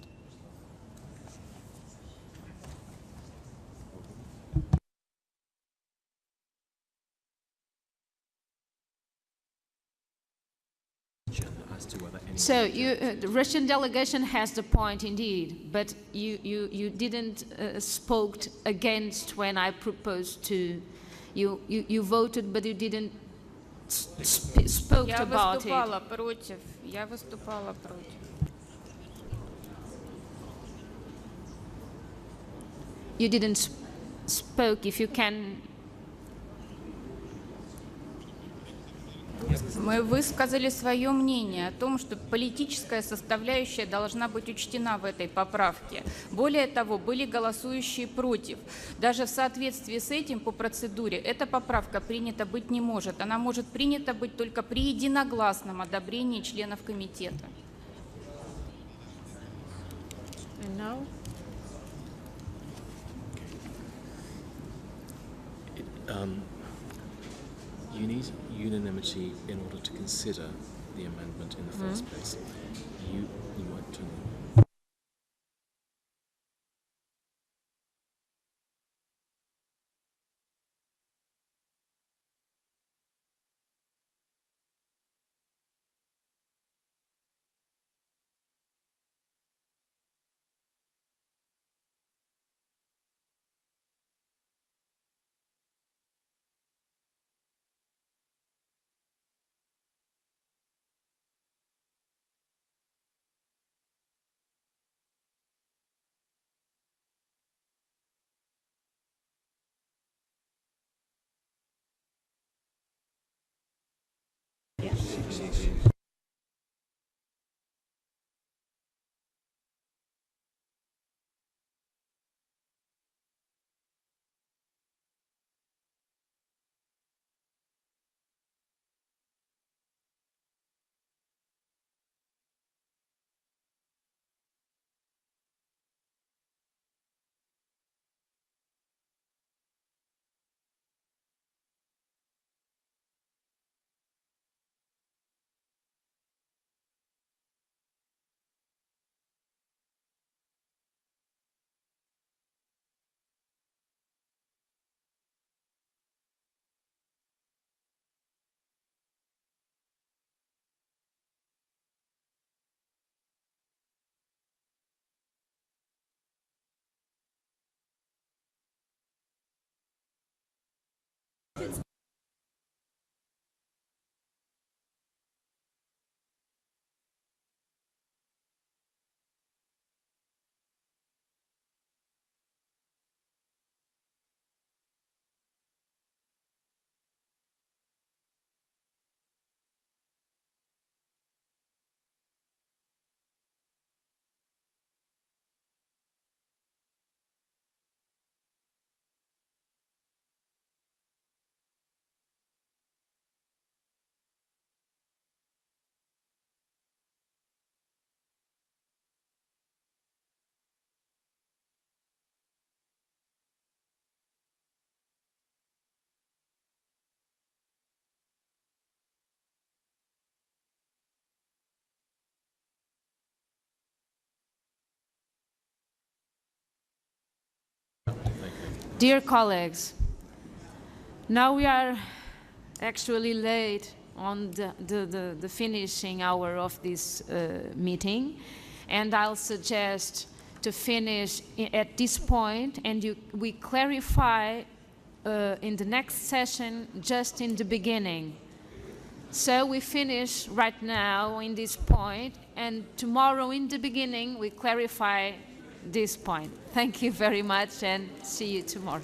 S2: So the Russian delegation has the point indeed, but you didn't spoke against when I proposed to. You voted, but you didn't spoke about it.
S21: Я выступала против.
S2: You didn't spoke. If you can.
S21: Мы высказали свое мнение о том, что политическая составляющая должна быть учтена в этой поправке. Более того, были голосующие против. Даже в соответствии с этим по процедуре эта поправка принята быть не может. Она может принята быть только при единогласном одобрении членов комитета.
S6: You need unanimity in order to consider the amendment in the first place. You went to
S2: Dear colleagues, now we are actually late on the finishing hour of this meeting, and I'll suggest to finish at this point, and we clarify in the next session just in the beginning. So we finish right now in this point, and tomorrow in the beginning we clarify this point. Thank you very much, and see you tomorrow.